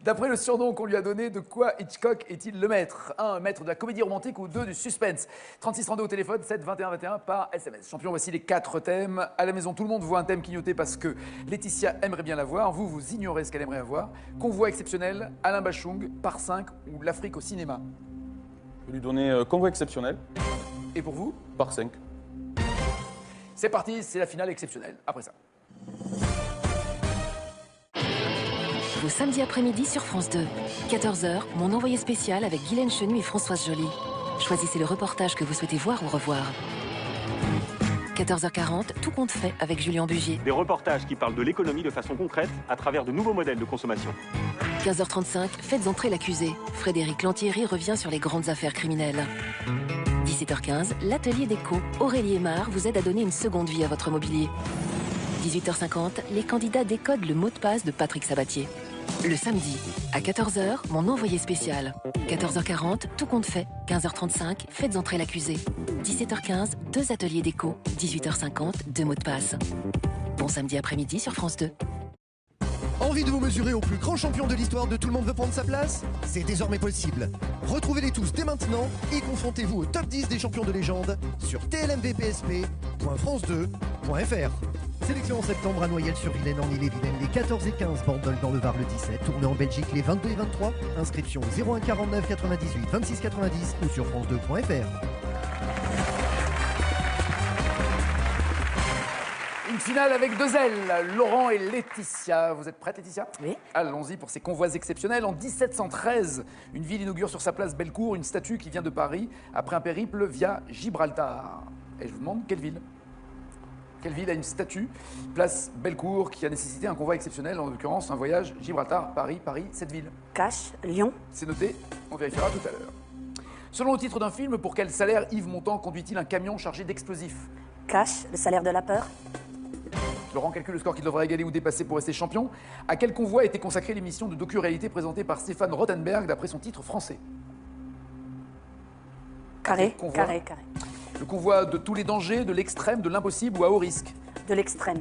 Speaker 1: D'après le surnom qu'on lui a donné, de quoi Hitchcock est-il le maître? 1, maître de la comédie romantique ou 2, du suspense? 3632 au téléphone, 7 21 21 par SMS. Champion, voici les 4 thèmes. À la maison, tout le monde voit un thème clignoter parce que Laetitia aimerait bien l'avoir. Vous, vous ignorez ce qu'elle aimerait avoir. Convoi exceptionnel, Alain Bachung, par 5 ou l'Afrique au cinéma?
Speaker 2: Je vais lui donner convoi exceptionnel.
Speaker 1: Et pour vous?
Speaker 2: Par 5.
Speaker 1: C'est parti, c'est la finale exceptionnelle. Après ça.
Speaker 12: Au samedi après-midi sur France 2. 14h, mon envoyé spécial avec Guylaine Chenu et Françoise Joly. Choisissez le reportage que vous souhaitez voir ou revoir. 14h40, tout compte fait avec Julien Bugier.
Speaker 13: Des reportages qui parlent de l'économie de façon concrète à travers de nouveaux modèles de consommation.
Speaker 12: 15h35, faites entrer l'accusé. Frédéric Lantieri revient sur les grandes affaires criminelles. 17h15, l'atelier déco. Aurélie Aymar vous aide à donner une seconde vie à votre mobilier. 18h50, les candidats décodent le mot de passe de Patrick Sabatier. Le samedi, à 14h, mon envoyé spécial. 14h40, tout compte fait. 15h35, faites entrer l'accusé. 17h15, 2 ateliers déco. 18h50, 2 mots de passe. Bon samedi après-midi sur France 2.
Speaker 3: Envie de vous mesurer au plus grand champion de l'histoire de Tout le monde veut prendre sa place? C'est désormais possible. Retrouvez-les tous dès maintenant et confrontez-vous au top 10 des champions de légende sur tlmvpsp.france2.fr. Sélection en septembre à Noyelles-sur-Vilaine en Ille-et-Vilaine les 14 et 15, Bandol dans le Var le 17, tournée en Belgique les 22 et 23, inscription 01 49 98 26 90 ou sur france2.fr.
Speaker 1: Une finale avec 2 ailes, Laurent et Laetitia. Vous êtes prête, Laetitia?
Speaker 10: Oui.
Speaker 1: Allons-y pour ces convois exceptionnels. En 1713, une ville inaugure sur sa place Bellecour une statue qui vient de Paris après un périple via Gibraltar. Et je vous demande quelle ville? Quelle ville a une statue, place Bellecour, qui a nécessité un convoi exceptionnel, en l'occurrence un voyage Gibraltar, Paris, cette ville?
Speaker 10: Cache, Lyon.
Speaker 1: C'est noté, on vérifiera tout à l'heure. Selon le titre d'un film, pour quel salaire Yves Montand conduit-il un camion chargé d'explosifs?
Speaker 10: Cache, le salaire de la peur.
Speaker 1: Laurent calcule le score qu'il devra égaler ou dépasser pour rester champion. À quel convoi a été consacrée l'émission de docu-réalité présentée par Stéphane Rothenberg d'après son titre français?
Speaker 10: Carré,
Speaker 1: convoi.
Speaker 10: carré, carré.
Speaker 1: Le convoi de tous les dangers, de l'extrême, de l'impossible ou à haut risque?
Speaker 10: De l'extrême.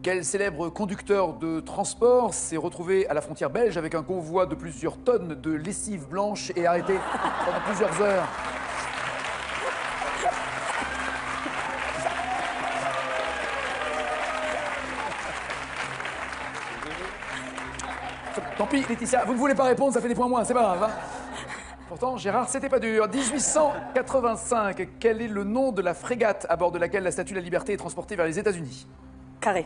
Speaker 1: Quel célèbre conducteur de transport s'est retrouvé à la frontière belge avec un convoi de plusieurs tonnes de lessive blanche et arrêté pendant plusieurs heures? Tant pis, Laetitia, vous ne voulez pas répondre, ça fait des points moins, c'est pas grave. Hein. Pourtant, Gérard, c'était pas dur. 1885, quel est le nom de la frégate à bord de laquelle la Statue de la Liberté est transportée vers les États-Unis?
Speaker 10: Carré.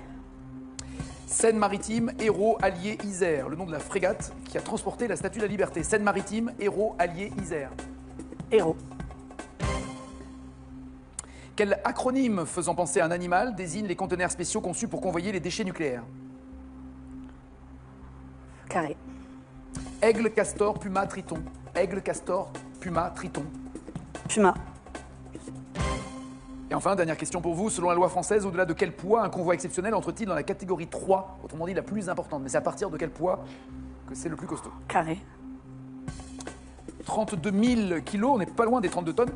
Speaker 1: Seine-Maritime, héros, allié, Isère. Le nom de la frégate qui a transporté la Statue de la Liberté. Seine-Maritime, héros, allié, Isère.
Speaker 10: Héros.
Speaker 1: Quel acronyme faisant penser à un animal désigne les conteneurs spéciaux conçus pour convoyer les déchets nucléaires?
Speaker 10: Carré.
Speaker 1: Aigle, castor, puma, triton. Aigle, castor, puma, triton.
Speaker 10: Puma.
Speaker 1: Et enfin, dernière question pour vous. Selon la loi française, au-delà de quel poids un convoi exceptionnel entre-t-il dans la catégorie 3, autrement dit la plus importante? Mais c'est à partir de quel poids que c'est le plus costaud?
Speaker 10: Carré.
Speaker 1: 32 000 kilos, on n'est pas loin des 32 tonnes.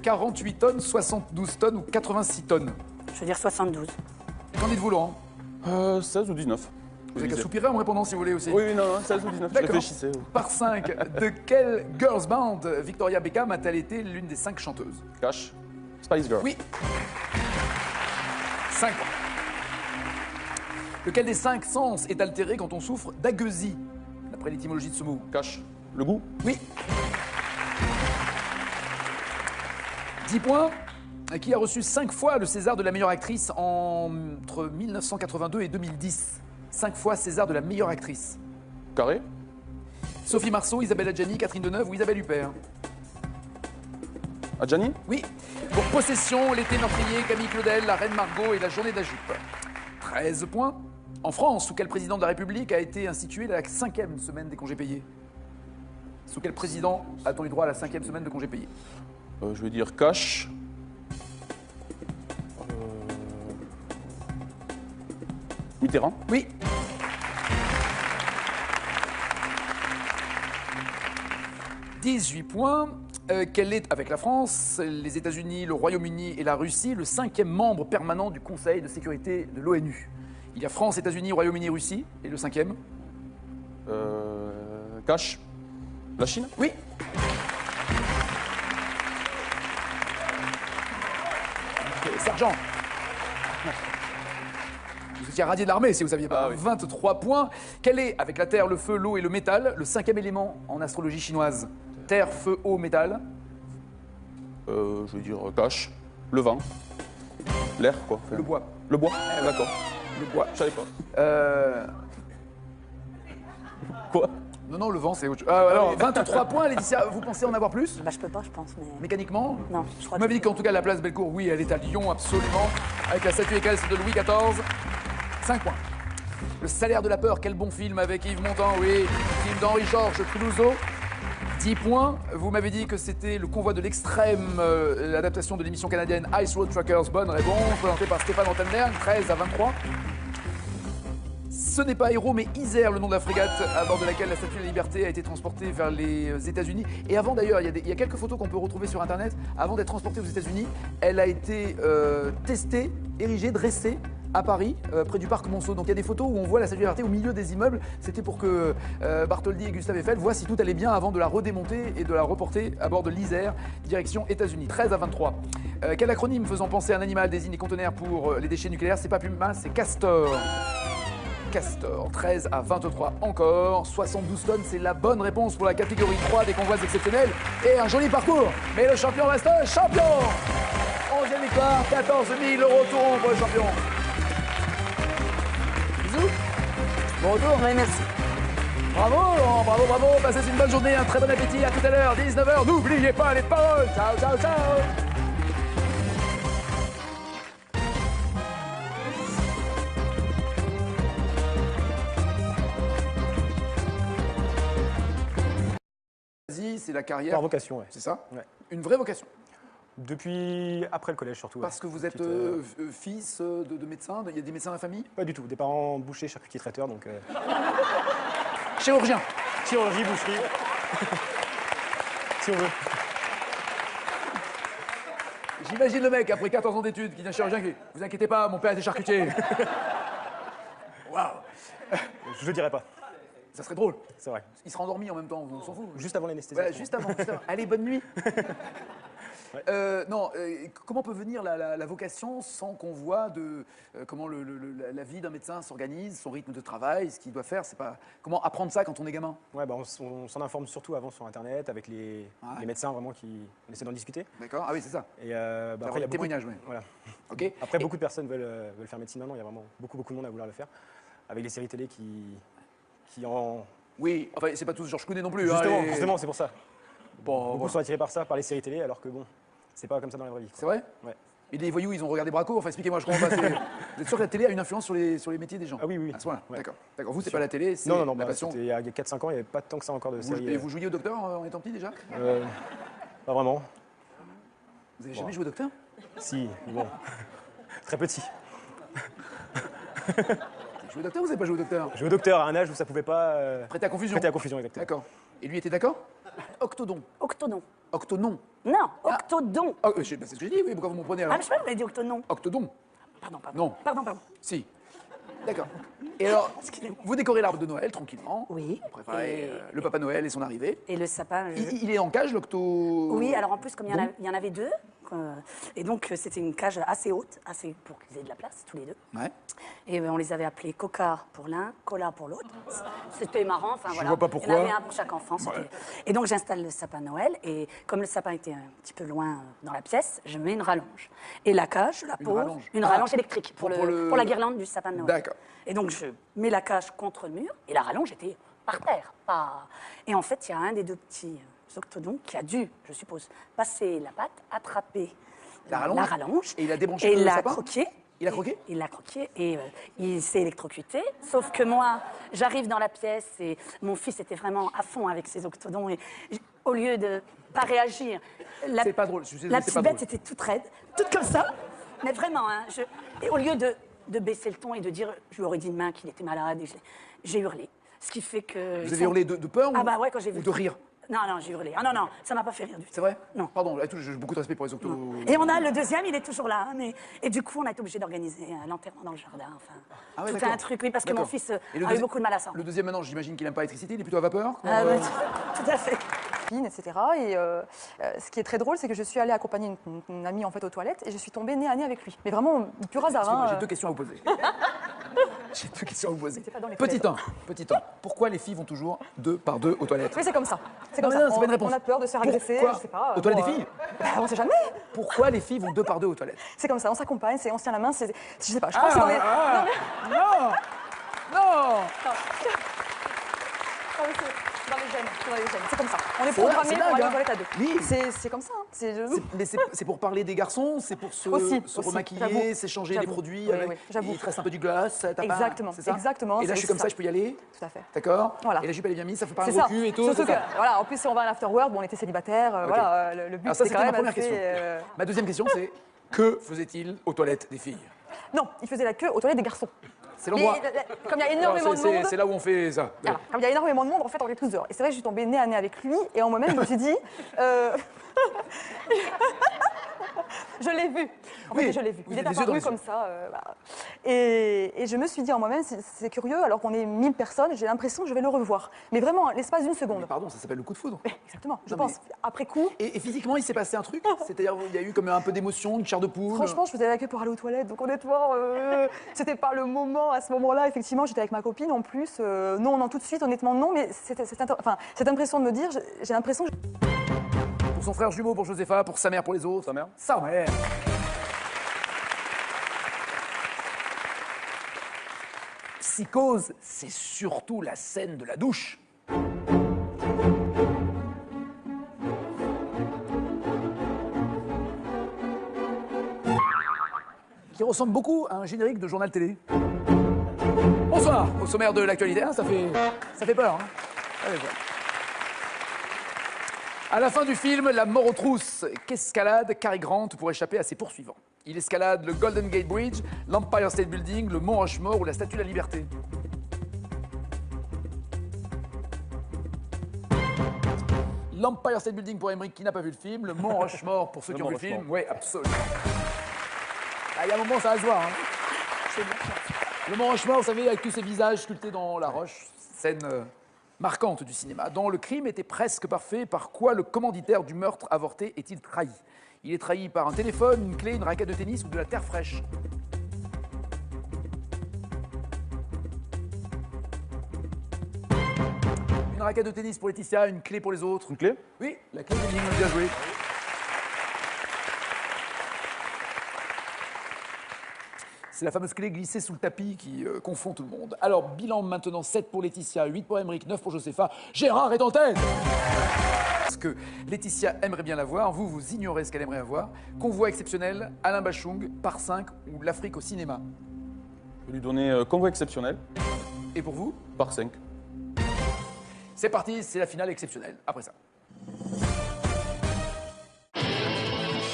Speaker 1: 48 tonnes, 72 tonnes ou 86 tonnes?
Speaker 10: Je veux dire 72.
Speaker 1: Qu'en dites-vous, Laurent?
Speaker 2: 16 ou 19.
Speaker 1: Vous avez qu'à soupirer en répondant si vous voulez aussi.
Speaker 2: Oui, non, 16 ou 19, je
Speaker 1: D'accord.
Speaker 2: réfléchissais.
Speaker 1: Par 5, de quelle girls band Victoria Beckham a-t-elle été l'une des 5 chanteuses?
Speaker 2: Cash. Spice Girl.
Speaker 1: Oui. 5 points. Lequel des 5 sens est altéré quand on souffre d'agueusie, d'après l'étymologie de ce mot?
Speaker 2: Cash. Le goût.
Speaker 1: Oui. 10 points. Qui a reçu 5 fois le César de la meilleure actrice entre 1982 et 2010? 5 fois César de la meilleure actrice.
Speaker 2: Carré.
Speaker 1: Sophie Marceau, Isabelle Adjani, Catherine Deneuve ou Isabelle Huppert?
Speaker 2: Adjani?
Speaker 1: Oui. Pour Possession, L'été meurtrier, Camille Claudel, La Reine Margot et La journée d'Ajup. 13 points. En France, sous quel président de la République a été instituée la 5e semaine des congés payés? Sous quel président a-t-on eu droit à la 5e semaine de congés payés?
Speaker 2: Je vais dire cash. Mitterrand?
Speaker 1: Oui. « 18 points. Quel est, avec la France, les États-Unis, le Royaume-Uni et la Russie, le 5e membre permanent du Conseil de sécurité de l'ONU? Il y a France, États-Unis, Royaume-Uni, Russie. Et le 5e?
Speaker 2: Cash. La Chine?
Speaker 1: Oui. Sergent. Vous étiez radié de l'armée si vous saviez pas.
Speaker 2: Ah oui.
Speaker 1: 23 points. Quel est, avec la terre, le feu, l'eau et le métal, le 5e élément en astrologie chinoise? Terre, feu, eau, métal.
Speaker 2: Je vais dire cash. Le vent. L'air, quoi. Enfin,
Speaker 1: Le bois.
Speaker 2: Le bois? D'accord.
Speaker 1: Le bois.
Speaker 2: Je savais pas.
Speaker 1: Quoi? Non, le vent, c'est autre chose. Alors, 23 points, Laetitia, vous pensez en avoir plus?
Speaker 10: Bah, je peux pas, je pense. Mais...
Speaker 1: Mécaniquement?
Speaker 10: Non, je crois
Speaker 1: Vous m'avez dit qu'en tout cas, la place Bellecour, oui, elle est à Lyon, absolument. Avec la statue équestre de Louis XIV. 5 points. Le salaire de la peur, quel bon film avec Yves Montand, oui. Film d'Henri-Georges Clouzot. 10 points. Vous m'avez dit que c'était Le Convoi de l'Extrême, l'adaptation de l'émission canadienne Ice Road Truckers. Bonne réponse, présentée par Stéphane Rottenberg, 13 à 23. Ce n'est pas Héros, mais Isère, le nom de la frégate à bord de laquelle la Statue de la Liberté a été transportée vers les États-Unis. Et avant d'ailleurs, il y a quelques photos qu'on peut retrouver sur Internet. Avant d'être transportée aux États-Unis, elle a été testée, érigée, dressée à Paris, près du parc Monceau. Donc il y a des photos où on voit la Statue de la Liberté au milieu des immeubles. C'était pour que Bartholdi et Gustave Eiffel voient si tout allait bien avant de la redémonter et de la reporter à bord de l'Isère, direction États-Unis. 13 à 23. Quel acronyme faisant penser à un animal désigne les conteneurs pour les déchets nucléaires? C'est pas Puma, c'est Castor. Castor, 13 à 23 encore. 72 tonnes, c'est la bonne réponse pour la catégorie 3 des convois exceptionnels. Et un joli parcours. Mais le champion reste champion. 11e victoire, 14 000 € tout rond pour le champion. Bisous. Bon retour.
Speaker 10: Oui, merci.
Speaker 1: Bravo Laurent, bravo, bravo. Passez une bonne journée, un très bon appétit. À tout à l'heure, 19h. N'oubliez pas les paroles. Ciao, ciao, ciao. C'est la carrière.
Speaker 9: Par vocation, ouais.
Speaker 1: C'est ça?
Speaker 9: Ouais.
Speaker 1: Une vraie vocation.
Speaker 9: Depuis après le collège surtout.
Speaker 1: Parce que vous êtes fils de médecin, il y a des médecins dans la famille?
Speaker 9: Pas du tout, des parents bouchers, charcutiers, traiteurs, donc...
Speaker 1: Chirurgien.
Speaker 9: Chirurgie, boucherie. Si on veut.
Speaker 1: J'imagine le mec, après 14 ans d'études, qui devient chirurgien, qui dit « Vous inquiétez pas, mon père était charcutier. » Waouh.
Speaker 9: Je le dirais pas.
Speaker 1: Ça serait drôle.
Speaker 9: C'est vrai.
Speaker 1: Il sera endormi en même temps, on s'en fout.
Speaker 9: Juste avant l'anesthésie.
Speaker 1: Voilà, juste avant. Allez, bonne nuit. Comment peut venir la vocation sans qu'on voit comment la vie d'un médecin s'organise, son rythme de travail, ce qu'il doit faire? C'est pas comment apprendre ça quand on est gamin?
Speaker 9: Ouais, bah on s'en informe surtout avant sur Internet avec les médecins vraiment qui on essaie d'en discuter.
Speaker 1: D'accord. Ah oui, c'est ça.
Speaker 9: Et après il y a
Speaker 1: témoignages, oui.
Speaker 9: Voilà.
Speaker 1: Ok.
Speaker 9: Après beaucoup de personnes veulent faire médecine maintenant. Il y a vraiment beaucoup de monde à vouloir le faire. avec les séries télé qui en...
Speaker 1: Oui, enfin, c'est pas tous Georges Clooney non plus.
Speaker 9: Justement,
Speaker 1: hein, les-
Speaker 9: justement, c'est pour ça.
Speaker 1: Bon,
Speaker 9: Beaucoup
Speaker 1: voilà.
Speaker 9: sont attirés par ça, par les séries télé, alors que bon, c'est pas comme ça dans la vraie vie.
Speaker 1: C'est vrai?
Speaker 9: Ouais.
Speaker 1: Et les voyous, ils ont regardé Braco. Enfin, expliquez-moi, je comprends pas. Vous êtes sûr que la télé a une influence sur les métiers des gens?
Speaker 9: Ah oui, oui.
Speaker 1: À ce moment-là.
Speaker 9: Ouais.
Speaker 1: D'accord. D'accord. Vous, c'est pas la télé, c'est
Speaker 9: Non,
Speaker 1: la
Speaker 9: bah,
Speaker 1: passion.
Speaker 9: c'était il y a 4-5 ans, il n'y avait pas tant que ça encore de séries.
Speaker 1: Et vous jouiez au docteur en étant petit déjà?
Speaker 9: Pas vraiment.
Speaker 1: Vous avez jamais joué au docteur?
Speaker 9: Si, bon. Très petit.
Speaker 1: Vous avez joué au docteur ou vous n'avez pas joué au docteur?
Speaker 9: J'ai joué au docteur à un âge où ça pouvait pas.
Speaker 1: Prêter à confusion.
Speaker 9: Prêter à confusion, exactement.
Speaker 1: D'accord. Et lui était d'accord? Octodon.
Speaker 10: Octodon.
Speaker 1: Octonon.
Speaker 10: Non, octodon.
Speaker 1: Ah, c'est ce que j'ai dit, oui. Pourquoi vous me prenez alors?
Speaker 10: Ah, mais je sais pas, vous avez dit octonon.
Speaker 1: Octodon.
Speaker 10: Pardon, pardon.
Speaker 1: Non.
Speaker 10: Pardon.
Speaker 1: Si. D'accord. Et alors, vous décorez l'arbre de Noël tranquillement.
Speaker 10: Oui.
Speaker 1: Vous préparez le Papa Noël et son arrivée.
Speaker 10: Et le sapin.
Speaker 1: Il est en cage, l'octo...
Speaker 10: Oui, alors en plus, comme
Speaker 1: Don.
Speaker 10: il y en avait deux, et donc c'était une cage assez haute, assez pour qu'ils aient de la place, tous les deux.
Speaker 1: Ouais.
Speaker 10: Et on les avait appelés Coca pour l'un, Cola pour l'autre. C'était marrant, enfin
Speaker 1: Je
Speaker 10: voilà.
Speaker 1: vois pas
Speaker 10: Il y
Speaker 1: pourquoi.
Speaker 10: en avait un pour chaque enfant. c'était-
Speaker 1: Ouais.
Speaker 10: Et donc j'installe le sapin Noël, et comme le sapin était un petit peu loin dans la pièce, je mets une rallonge. Et la cage, je la
Speaker 1: Une
Speaker 10: pose,
Speaker 1: rallonge.
Speaker 10: une
Speaker 1: Ah.
Speaker 10: rallonge électrique pour
Speaker 1: Pour
Speaker 10: la guirlande du sapin de Noël.
Speaker 1: D'accord.
Speaker 10: Et donc je mets la cage contre le mur, et la rallonge était par terre. Pas... Et en fait, il y a un des deux petits octodons qui a dû, je suppose, passer la patte, attraper
Speaker 1: La rallonge. Et il a débranché
Speaker 10: et
Speaker 1: le
Speaker 10: l'a
Speaker 1: sapin?
Speaker 10: croqué.
Speaker 1: Il a croqué?
Speaker 10: Il l'a croqué et il s'est électrocuté. Sauf que moi, j'arrive dans la pièce et mon fils était vraiment à fond avec ses octodons. Et au lieu de pas réagir,
Speaker 1: C'est pas drôle, je suis désolé,
Speaker 10: la
Speaker 1: c'est
Speaker 10: petite
Speaker 1: pas
Speaker 10: bête
Speaker 1: drôle.
Speaker 10: était toute raide, toute comme ça. Mais vraiment, hein, et au lieu de baisser le ton et de dire, je lui aurais dit demain qu'il était malade, et j'ai hurlé. Ce qui fait que...
Speaker 1: Vous avez hurlé de peur
Speaker 10: Ah bah ouais, quand j'ai vu...
Speaker 1: ou de rire?
Speaker 10: Non, j'ai hurlé. Ah non, ça m'a pas fait rire du tout.
Speaker 1: C'est vrai?
Speaker 10: Non.
Speaker 1: Pardon, là, j'ai beaucoup de respect pour les octos.
Speaker 10: Et on a le deuxième, il est toujours là. Hein, et du coup, on a été obligé d'organiser l'enterrement dans le jardin. Enfin,
Speaker 1: Ah ouais,
Speaker 10: tout
Speaker 1: d'accord.
Speaker 10: un truc, oui, parce que mon
Speaker 1: D'accord.
Speaker 10: fils
Speaker 1: Et le
Speaker 10: a eu
Speaker 1: deuxi-
Speaker 10: beaucoup de mal à ça.
Speaker 1: Le deuxième, maintenant, j'imagine qu'il n'aime pas l'électricité, il est plutôt à vapeur?
Speaker 10: Ah,
Speaker 1: Comment,
Speaker 10: bah, tout à fait.
Speaker 4: Etc. Et ce qui est très drôle, c'est que je suis allée accompagner une amie en fait aux toilettes et je suis tombée nez à nez avec lui. Mais vraiment, pur hasard.
Speaker 1: Excusez-moi,
Speaker 4: hein,
Speaker 1: j'ai deux questions à vous poser. J'ai deux questions à vous poser.
Speaker 4: pas dans les
Speaker 1: Petit
Speaker 4: toilettes.
Speaker 1: 1, petit 1. Pourquoi les filles vont toujours deux par deux aux toilettes?
Speaker 4: Oui, c'est comme ça. C'est
Speaker 1: Non,
Speaker 4: comme
Speaker 1: mais
Speaker 4: ça.
Speaker 1: non, c'est pas une réponse.
Speaker 4: On a peur de se faire agresser,
Speaker 1: Pourquoi
Speaker 4: je sais pas.
Speaker 1: Aux toilettes
Speaker 4: bon,
Speaker 1: des filles?
Speaker 4: Bah, on sait jamais.
Speaker 1: Pourquoi les filles vont deux par deux aux toilettes?
Speaker 4: C'est comme ça, on s'accompagne, on se tient la main, je sais pas. Je pense que dans les...
Speaker 1: Non! Non!
Speaker 4: Non, mais c'est dans les gènes, c'est dans les gènes. C'est comme ça. On est
Speaker 1: C'est vrai,
Speaker 4: programmé
Speaker 1: c'est
Speaker 4: pour
Speaker 1: dingue,
Speaker 4: aller aux
Speaker 1: hein.
Speaker 4: toilettes à deux.
Speaker 1: Oui.
Speaker 4: C'est comme ça. Hein.
Speaker 1: Mais c'est pour parler des garçons, c'est pour se
Speaker 4: Aussi,
Speaker 1: remaquiller,
Speaker 4: j'avoue.
Speaker 1: s'échanger les
Speaker 4: J'avoue.
Speaker 1: produits.
Speaker 4: Oui,
Speaker 1: avec...
Speaker 4: oui, j'avoue.
Speaker 1: Il te reste un peu du gloss, t'as pas...
Speaker 4: Exactement,
Speaker 1: c'est ça
Speaker 4: exactement,
Speaker 1: Et là,
Speaker 4: c'est
Speaker 1: je suis comme
Speaker 4: aussi
Speaker 1: ça,
Speaker 4: ça.
Speaker 1: je peux y aller?
Speaker 4: Tout à fait.
Speaker 1: D'accord.
Speaker 4: Voilà.
Speaker 1: Et la jupe, elle est bien mise, ça fait pas un
Speaker 4: C'est
Speaker 1: gros
Speaker 4: ça.
Speaker 1: cul et tout.
Speaker 4: Surtout
Speaker 1: c'est
Speaker 4: que,
Speaker 1: ça.
Speaker 4: voilà, en plus, on va à l'afterwork, bon, on était célibataires,
Speaker 1: Ok.
Speaker 4: voilà, le but
Speaker 1: Alors ça,
Speaker 4: c'était
Speaker 1: c'était
Speaker 4: quand
Speaker 1: ma
Speaker 4: même
Speaker 1: première
Speaker 4: assez,
Speaker 1: question. Ma deuxième question, c'est que faisait-il aux toilettes des filles?
Speaker 4: Non, il faisait la queue aux toilettes des garçons.
Speaker 1: C'est l'endroit.
Speaker 4: Mais, comme il y a énormément de monde.
Speaker 1: C'est là où on fait ça.
Speaker 4: Voilà, comme il y a énormément de monde, en fait, on est tous dehors. Et c'est vrai que je suis tombée nez à nez avec lui, et en moi-même, je me suis dit. Je l'ai vu. En fait,
Speaker 1: Oui,
Speaker 4: je l'ai vu.
Speaker 1: vous
Speaker 4: Il est
Speaker 1: avez des yeux dans
Speaker 4: apparu
Speaker 1: les
Speaker 4: comme ça. Voilà. Et je me suis dit en moi-même, c'est curieux, alors qu'on est 1000 personnes, j'ai l'impression que je vais le revoir. Mais vraiment, l'espace d'une seconde.
Speaker 1: Pardon, ça s'appelle le coup de foudre.
Speaker 4: Exactement, je
Speaker 1: Non,
Speaker 4: pense. Après coup.
Speaker 1: Et physiquement, il s'est passé un truc? C'est-à-dire, il y a eu comme un peu d'émotion, une chair de poule?
Speaker 4: Franchement, je faisais la queue pour aller aux toilettes, donc honnêtement, c'était pas le moment. À ce moment-là, effectivement, j'étais avec ma copine en plus. Non, tout de suite, honnêtement, non. Mais cette impression de me dire, j'ai l'impression que.
Speaker 1: Pour son frère jumeau, pour Josépha, pour sa mère, pour les autres. Sa mère? Sa mère. Psychose, c'est surtout la scène de la douche. Qui ressemble beaucoup à un générique de journal télé. Bonsoir, au sommaire de l'actualité. Ah, ça fait peur. Hein. Ça fait peur. À la fin du film, la mort aux trousses qu'escalade Cary Grant pour échapper à ses poursuivants. Il escalade le Golden Gate Bridge, l'Empire State Building, le Mont Rushmore ou la Statue de la Liberté. L'Empire State Building pour Emmerich qui n'a pas vu le film, le Mont Rushmore pour ceux qui ont vu le film. Oui, absolument. Ah, il y a un moment, ça va se voir. Hein. Le Mont Rushmore, vous savez, avec tous ces visages sculptés dans la roche, scène marquante du cinéma. Dont le crime était presque parfait, par quoi le commanditaire du meurtre avorté est-il trahi? Il est trahi par un téléphone, une clé, une raquette de tennis ou de la terre fraîche. Une raquette de tennis pour Laetitia, une clé pour les autres.
Speaker 2: Une clé?
Speaker 1: Oui, la clé de l'énigme, bien joué. C'est la fameuse clé glissée sous le tapis qui confond tout le monde. Alors, bilan maintenant 7 pour Laetitia, 8 pour Émeric, 9 pour Josépha. Gérard est en tête. Parce que Laetitia aimerait bien la voir, vous ignorez ce qu'elle aimerait avoir. Convoi exceptionnel, Alain Bachung, par 5 ou l'Afrique au cinéma.
Speaker 2: Je vais lui donner convoi exceptionnel.
Speaker 1: Et pour vous?
Speaker 2: Par 5.
Speaker 1: C'est parti, c'est la finale exceptionnelle. Après ça.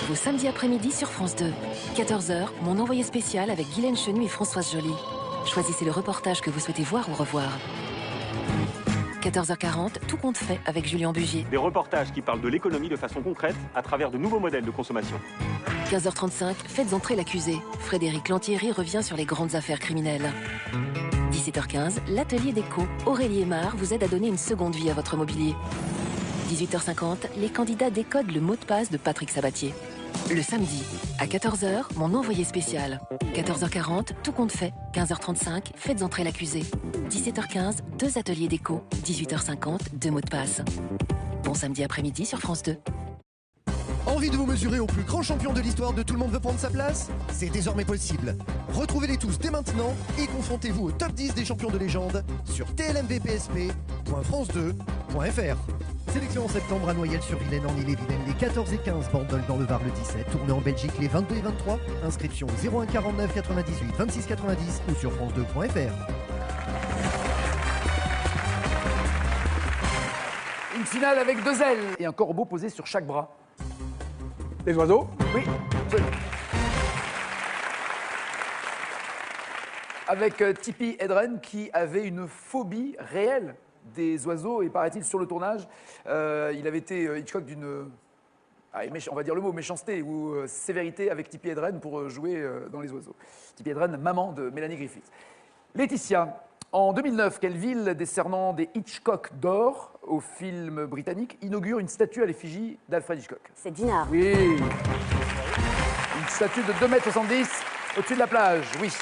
Speaker 12: Vos samedis après-midi sur France 2. 14h, mon envoyé spécial avec Guylaine Chenu et Françoise Joly. Choisissez le reportage que vous souhaitez voir ou revoir. 14h40, tout compte fait avec Julien Bugier.
Speaker 13: Des reportages qui parlent de l'économie de façon concrète à travers de nouveaux modèles de consommation.
Speaker 12: 15h35, faites entrer l'accusé. Frédéric Lantieri revient sur les grandes affaires criminelles. 17h15, l'atelier déco. Aurélie Aymar vous aide à donner une seconde vie à votre mobilier. 18h50, les candidats décodent le mot de passe de Patrick Sabatier. Le samedi, à 14h, mon envoyé spécial. 14h40, tout compte fait. 15h35, faites entrer l'accusé. 17h15, 2 ateliers déco. 18h50, 2 mots de passe. Bon samedi après-midi sur France 2.
Speaker 3: Envie de vous mesurer au plus grand champion de l'histoire de Tout le monde veut prendre sa place? C'est désormais possible. Retrouvez-les tous dès maintenant et confrontez-vous au top 10 des champions de légende sur tlmvpsp.france2.fr. Sélection en septembre à Noyelles-sur-Vilaine en Ille-et-Vilaine les 14 et 15, Bandol dans le Var le 17, tournée en Belgique les 22 et 23, inscription 01 49 98 26 90 ou sur france2.fr.
Speaker 1: Une finale avec 2 ailes et un corbeau posé sur chaque bras.
Speaker 5: Les oiseaux?
Speaker 1: Oui, absolument. Avec Tippi Hedren qui avait une phobie réelle des oiseaux et paraît-il sur le tournage, il avait été Hitchcock d'une, on va dire le mot méchanceté ou sévérité avec Tippi Hedren pour jouer dans Les Oiseaux. Tippi Hedren, maman de Mélanie Griffith. Laetitia, en 2009, quelle ville décernant des Hitchcock d'or au film britannique inaugure une statue à l'effigie d'Alfred Hitchcock?
Speaker 10: C'est Dinard.
Speaker 1: Oui. Une statue de 2,70 m au-dessus de la plage, oui.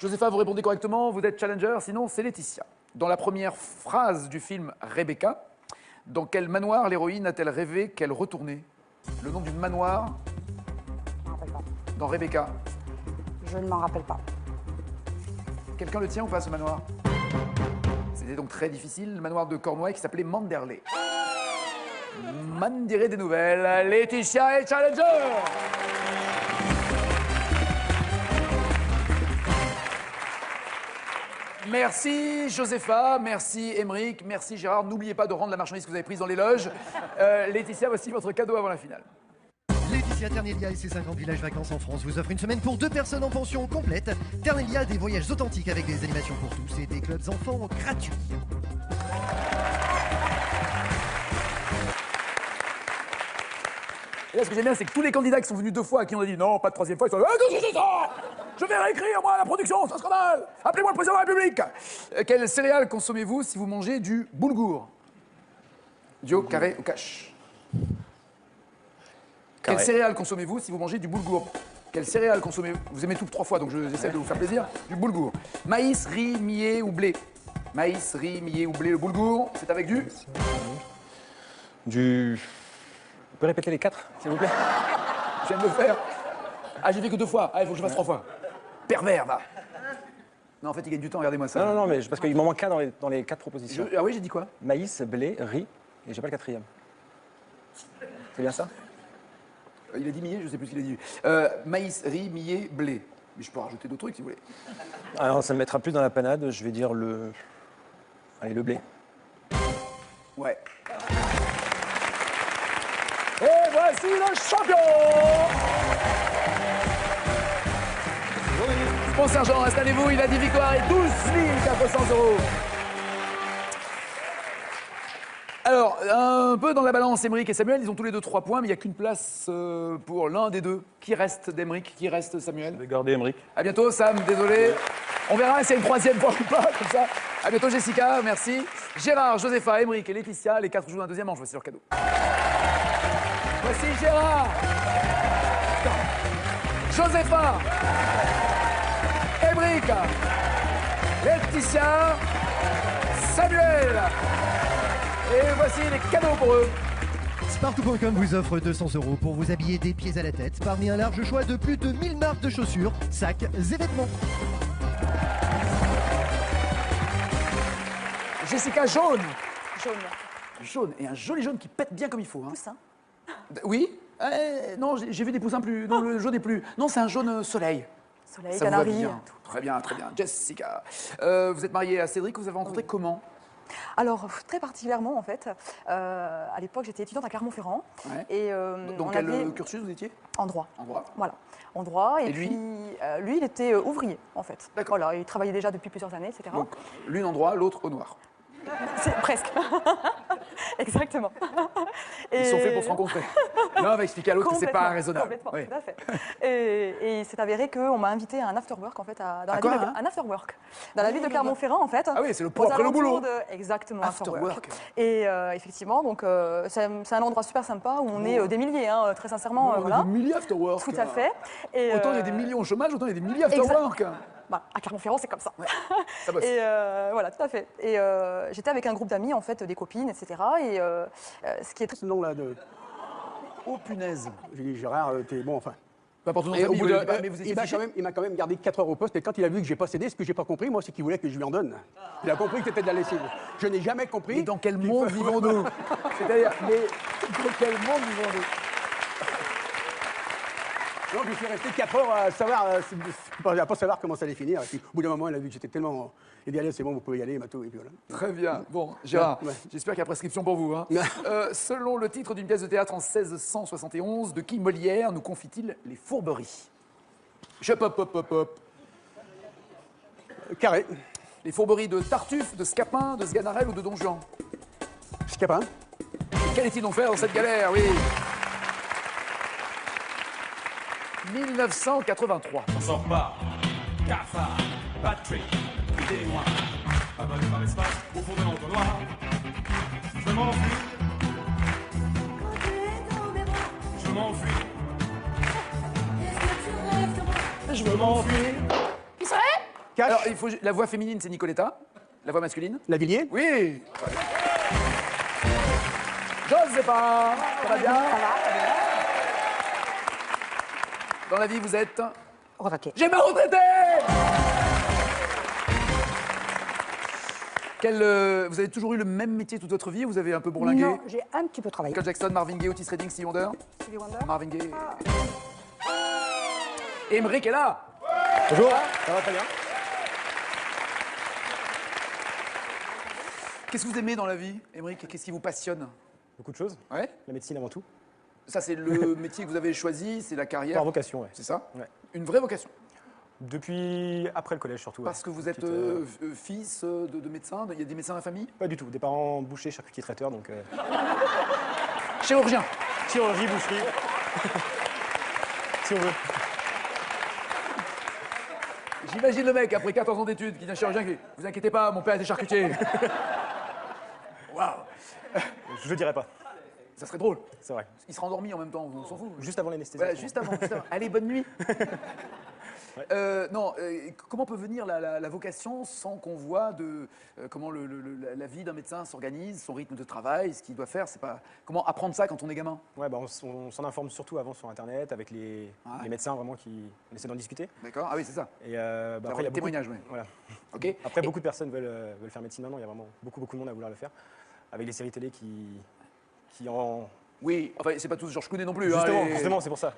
Speaker 1: Josépha, vous répondez correctement, vous êtes challenger, sinon c'est Laetitia. Dans la première phrase du film Rebecca, dans quel manoir l'héroïne a-t-elle rêvé qu'elle retournait? Le nom du manoir
Speaker 7: Je ne me rappelle pas.
Speaker 1: dans Rebecca.
Speaker 7: Je ne m'en rappelle pas.
Speaker 1: Quelqu'un le tient ou pas, ce manoir? C'était donc très difficile, le manoir de Cornouailles qui s'appelait Manderley. Mandiré des nouvelles, Laetitia est challenger. Merci Josépha, merci Émeric, merci Gérard. N'oubliez pas de rendre la marchandise que vous avez prise dans les loges. Laetitia, voici votre cadeau avant la finale.
Speaker 3: Laetitia Ternelia et ses 50 villages vacances en France vous offrent une semaine pour 2 personnes en pension complète. Ternelia, des voyages authentiques avec des animations pour tous et des clubs enfants gratuits.
Speaker 1: Et là, ce que j'aime bien, c'est que tous les candidats qui sont venus 2 fois, à qui on a dit non, pas de 3e fois, ils sont là, qu'est-ce que c'est ça? Je vais réécrire, moi, la production, c'est un scandale. Appelez-moi le président de la République. Quel céréale consommez-vous si vous mangez du boulgour? Dio, carré ou cash? Quelle céréale consommez-vous si vous mangez du boulgour? Quelle céréale consommez-vous? Vous aimez tout 3 fois, donc j'essaie de vous faire plaisir. Du boulgour. Maïs, riz, millet ou blé? Maïs, riz, millet ou blé. Le boulgour, c'est avec du...
Speaker 9: Vous pouvez répéter les 4, s'il vous plaît?
Speaker 1: Je viens de le faire. Ah, j'ai fait que 2 fois. Ah, il faut que je fasse 3 fois. Pervers, va. Non, en fait, il gagne du temps, regardez-moi ça.
Speaker 9: Non, mais parce qu'il m'en manque 1 dans les 4 propositions.
Speaker 1: Ah oui, j'ai dit quoi?
Speaker 9: Maïs, blé, riz, et j'ai pas le 4e. C'est bien ça?
Speaker 1: Il a dit millet, je sais plus ce qu'il a dit. Maïs, riz, millet, blé. Mais je peux rajouter d'autres trucs si vous voulez.
Speaker 9: Alors, ça me mettra plus dans la panade, je vais dire le... Allez, le blé.
Speaker 1: Ouais. Et voici le champion! Bon sergent, installez-vous, il a 10 victoires et 12 400 €. Alors, un peu dans la balance, Émeric et Samuel, ils ont tous les deux 3 points, mais il n'y a qu'une place pour l'un des deux. Qui reste d'Émeric? Qui reste Samuel?
Speaker 2: Je vais garder Émeric.
Speaker 1: À bientôt, Sam, désolé. On verra si c'est une 3e fois ou pas, comme ça. À bientôt, Jessica, merci. Gérard, Josépha, Émeric et Laetitia, les 4 jouent un 2e manche. Voici leur cadeau. Voici Gérard, Josépha, Émeric, Laetitia, Samuel. Et voici les cadeaux pour eux.
Speaker 3: Spartou.com vous offre 200 € pour vous habiller des pieds à la tête parmi un large choix de plus de 1000 marques de chaussures, sacs et vêtements.
Speaker 1: Jessica, jaune.
Speaker 4: Jaune.
Speaker 1: Jaune. Et un joli jaune qui pète bien comme il faut. Hein.
Speaker 4: Poussin.
Speaker 1: Oui. Non, j'ai vu des poussins plus. Non, le jaune est plus. Non, c'est un jaune soleil.
Speaker 4: Soleil,
Speaker 1: Ça vous va
Speaker 4: canari.
Speaker 1: bien. Très bien, très bien. Jessica. Vous êtes mariée à Cédric, vous avez rencontré comment?
Speaker 4: Alors, très particulièrement, en fait, à l'époque, j'étais étudiante à Clermont-Ferrand.
Speaker 1: Ouais.
Speaker 4: Et
Speaker 1: Dans
Speaker 4: on
Speaker 1: quel
Speaker 4: avait...
Speaker 1: cursus vous étiez?
Speaker 4: En droit.
Speaker 1: En droit.
Speaker 4: Voilà, en droit. Et,
Speaker 1: Et lui
Speaker 4: puis, lui, il était ouvrier, en fait.
Speaker 1: D'accord.
Speaker 4: Voilà, il travaillait déjà depuis plusieurs années, etc.
Speaker 1: Donc, l'une en droit, l'autre au noir.
Speaker 4: C'est presque. Exactement.
Speaker 1: Ils sont faits pour se rencontrer. Non, on va expliquer à l'autre que c'est pas
Speaker 4: Complètement,
Speaker 1: raisonnable.
Speaker 4: Complètement,
Speaker 1: Oui.
Speaker 4: tout à fait. Et il s'est avéré qu'on m'a invité à un afterwork, en fait, dans la
Speaker 1: quoi,
Speaker 4: ville de,
Speaker 1: hein
Speaker 4: un afterwork. Dans la ville de Clermont-Ferrand, en fait.
Speaker 1: Ah oui, c'est le
Speaker 4: aux
Speaker 1: pot après le
Speaker 4: alentours
Speaker 1: boulot.
Speaker 4: Exactement,
Speaker 1: Afterwork.
Speaker 4: Et effectivement, donc, c'est un endroit super sympa où on est des milliers, hein, très sincèrement.
Speaker 1: On a
Speaker 4: Voilà.
Speaker 1: des milliers afterwork.
Speaker 4: Tout à fait. Et,
Speaker 1: Autant il y a des millions au chômage, autant il y a des milliers afterwork.
Speaker 4: Bah, à Clermont-Ferrand, c'est comme ça.
Speaker 1: Ça bosse.
Speaker 4: Et voilà, tout à fait. Et j'étais avec un groupe d'amis, en fait, des copines, etc. Et ce qui est très...
Speaker 5: Ce nom-là de...
Speaker 1: Oh punaise.
Speaker 5: J'ai dit, Gérard, t'es bon, enfin.
Speaker 1: Pas pour ton nom de
Speaker 5: Et au
Speaker 1: famille,
Speaker 5: bout
Speaker 1: vous
Speaker 5: de-
Speaker 1: l'avez pas, mais vous étiez fiché.
Speaker 5: il m'a quand même gardé 4 heures au poste, et quand il a vu que j'ai pas cédé, ce que j'ai pas compris, moi, c'est qu'il voulait que je lui en donne. Il a compris que c'était de la lessive. Je n'ai jamais compris.
Speaker 1: Mais dans quel monde vivons-nous? C'est-à-dire, mais dans quel monde vivons-nous?
Speaker 5: Donc je suis resté 4 heures à savoir, à pas savoir comment ça allait finir. Et puis, au bout d'un moment, il a vu que j'étais tellement... Il dit, allez, c'est bon, vous pouvez y aller, Matou, et puis voilà.
Speaker 1: Très bien. Bon, Gérard,
Speaker 5: Ouais.
Speaker 1: j'espère qu'il y a prescription pour vous. Hein. Selon le titre d'une pièce de théâtre en 1671, de qui Molière nous confie-t-il les fourberies? Hop.
Speaker 5: Carré.
Speaker 1: Les fourberies de Tartuffe, de Scapin, de Sganarelle ou de Don Juan?
Speaker 5: Scapin.
Speaker 1: Qu'allait-il donc faire dans cette galère? Oui. 1983.
Speaker 6: On sort pas. Cafard, Patrick, des noirs. Abonné par l'espace, au fond de l'entonnoir. Je m'enfuis. Je m'enfuis. Je veux m'enfuir.
Speaker 5: Cash.
Speaker 1: Alors, il faut... la voix féminine, c'est Nicoletta. La voix masculine?
Speaker 5: Lavilliers.
Speaker 1: Oui. Je sais pas. Ça va bien? Dans la vie, vous êtes...
Speaker 7: Retraité.
Speaker 1: J'ai ma retraité. Vous avez toujours eu le même métier toute votre vie ou vous avez un peu bourlingué?
Speaker 7: Non, j'ai un petit peu travaillé.
Speaker 1: Michael Jackson, Marvin Gaye, Otis Redding, Stevie Wonder?
Speaker 7: Stevie Wonder.
Speaker 1: Marvin Gaye. Emmerich est là.
Speaker 9: Bonjour, ça va très bien.
Speaker 1: Qu'est-ce que vous aimez dans la vie, Emmerich? Qu'est-ce qui vous passionne?
Speaker 9: Beaucoup de choses.
Speaker 1: Ouais.
Speaker 9: La médecine avant tout.
Speaker 1: Ça, c'est le métier que vous avez choisi, c'est la carrière.
Speaker 9: Par vocation, ouais.
Speaker 1: C'est ça?
Speaker 9: Ouais.
Speaker 1: Une vraie vocation.
Speaker 9: Depuis après le collège surtout.
Speaker 1: Parce que vous êtes
Speaker 9: Petite,
Speaker 1: fils de médecin, il y a des médecins dans la famille?
Speaker 9: Pas du tout. Des parents bouchers, charcutiers, traiteurs, donc
Speaker 1: Chirurgien.
Speaker 9: chirurgie, boucherie. Si on veut.
Speaker 1: J'imagine le mec, après 14 ans d'études, qui devient chirurgien, qui dit « Vous inquiétez pas, mon père était charcutier. » Waouh.
Speaker 9: Je le dirais pas.
Speaker 1: Ça serait drôle.
Speaker 9: C'est vrai.
Speaker 1: Il sera endormi en même temps, on s'en fout.
Speaker 9: Juste avant l'anesthésie.
Speaker 1: Voilà, juste avant. Allez, bonne nuit. Non, comment peut venir la vocation sans qu'on voit comment la vie d'un médecin s'organise, son rythme de travail, ce qu'il doit faire, c'est pas comment apprendre ça quand on est gamin?
Speaker 9: Ouais, bah, on s'en informe surtout avant sur Internet avec les médecins vraiment qui on essaie d'en discuter.
Speaker 1: D'accord. Ah oui, c'est ça.
Speaker 9: Et bah,
Speaker 1: Après,
Speaker 9: après, il y a
Speaker 1: témoignage, oui.
Speaker 9: Voilà.
Speaker 1: Ok.
Speaker 9: Après, beaucoup de personnes veulent faire médecine maintenant. Il y a vraiment beaucoup de monde à vouloir le faire. Avec les séries télé qui en...
Speaker 1: Oui, enfin, c'est pas tous Georges Clooney non plus.
Speaker 9: Justement,
Speaker 1: hein,
Speaker 9: justement, c'est pour ça.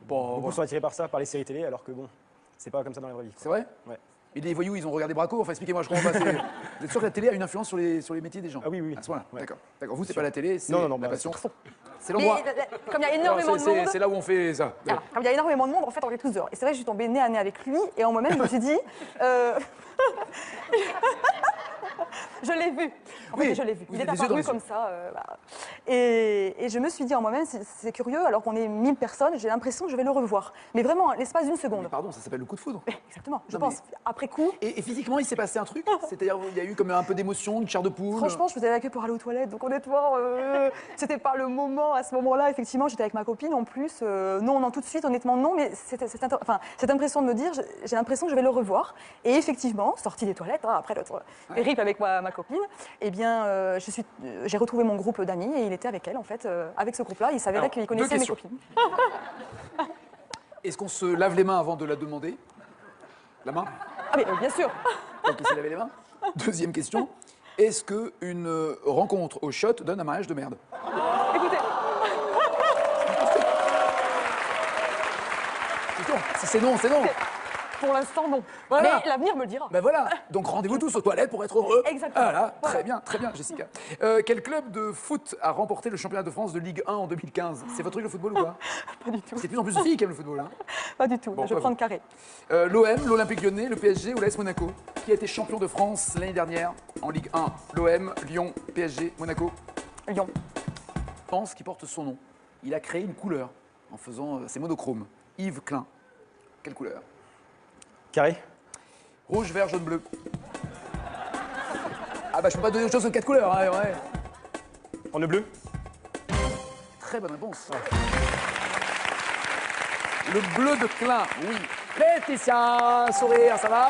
Speaker 1: Bon,
Speaker 9: Beaucoup
Speaker 1: voilà.
Speaker 9: sont attirés par ça, par les séries télé, alors que bon, c'est pas comme ça dans la vraie vie.
Speaker 1: C'est vrai?
Speaker 9: Ouais.
Speaker 1: Et les voyous, ils ont regardé Braco? Enfin, expliquez-moi, je comprends pas. Vous êtes sûr que la télé a une influence sur les métiers des gens?
Speaker 9: Ah oui, oui.
Speaker 1: À ce moment-là,
Speaker 9: Ouais.
Speaker 1: d'accord. D'accord. Vous, c'est pas la télé, c'est
Speaker 9: Non,
Speaker 1: la
Speaker 9: bah,
Speaker 1: passion. C'est
Speaker 4: Mais
Speaker 1: l'endroit.
Speaker 4: comme il y a énormément de monde...
Speaker 1: C'est là où on fait ça.
Speaker 4: Alors, comme il y a énormément de monde, en fait, on est tous dehors. Et c'est vrai que je suis tombée nez à nez avec lui, et en moi-même, je me suis dit... Je l'ai vu. En fait,
Speaker 1: Oui,
Speaker 4: je l'ai vu.
Speaker 1: vous
Speaker 4: Il est
Speaker 1: avez des yeux dans
Speaker 4: apparu
Speaker 1: les
Speaker 4: comme ça. Voilà. Et je me suis dit en moi-même, c'est curieux, alors qu'on est 1000 personnes, j'ai l'impression que je vais le revoir. Mais vraiment, l'espace d'une seconde.
Speaker 1: Mais pardon, ça s'appelle le coup de foudre.
Speaker 4: Exactement, je
Speaker 1: Non,
Speaker 4: pense. Après coup,
Speaker 1: Et physiquement, il s'est passé un truc? C'est-à-dire, il y a eu comme un peu d'émotion, une chair de poule?
Speaker 4: franchement, je faisais la queue pour aller aux toilettes. Donc honnêtement, c'était pas le moment. À ce moment-là, effectivement, j'étais avec ma copine en plus. Non, tout de suite, honnêtement, non. Mais cette impression de me dire, j'ai l'impression que je vais le revoir. Et effectivement, sortie des toilettes, hein, après l'autre périple avec ma copine, eh bien, j'ai retrouvé mon groupe d'amis et il était avec elle, en fait, avec ce groupe-là. Il s'avérait qu'il connaissait mes
Speaker 1: questions.
Speaker 4: copines.
Speaker 1: Est-ce qu'on se lave les mains avant de la demander? La main?
Speaker 4: Ah, mais bien sûr.
Speaker 1: Donc, il s'est lavé les mains. Deuxième question. Est-ce qu'une rencontre au shot donne un mariage de merde?
Speaker 4: Écoutez,
Speaker 1: Si c'est non, c'est non.
Speaker 4: pour l'instant, non.
Speaker 1: Voilà.
Speaker 4: Mais l'avenir me le dira.
Speaker 1: Ben voilà, donc rendez-vous tous aux toilettes pour être heureux.
Speaker 4: Exactement.
Speaker 1: Voilà,
Speaker 4: Voilà.
Speaker 1: très bien, Jessica. Quel club de foot a remporté le championnat de France de Ligue 1 en 2015? C'est votre truc le football ou pas?
Speaker 4: Pas du tout.
Speaker 1: C'est de plus en plus de filles qui aiment le football. Hein.
Speaker 4: Pas du tout.
Speaker 1: Bon,
Speaker 4: je
Speaker 1: pas
Speaker 4: prends
Speaker 1: vous.
Speaker 4: le carré.
Speaker 1: L'OM, l'Olympique Lyonnais, le PSG ou l'AS Monaco? Qui a été champion de France l'année dernière en Ligue 1? L'OM, Lyon, PSG, Monaco?
Speaker 4: Lyon.
Speaker 1: Pense qui porte son nom. Il a créé une couleur en faisant ses monochromes. Yves Klein. Quelle couleur?
Speaker 9: Carré.
Speaker 1: Rouge, vert, jaune, bleu. Ah bah je peux pas donner autre chose que 4 couleurs, hein, ouais.
Speaker 9: En bleu.
Speaker 1: Très bonne réponse. Le bleu de Klein, oui. Laetitia, sourire, ça va?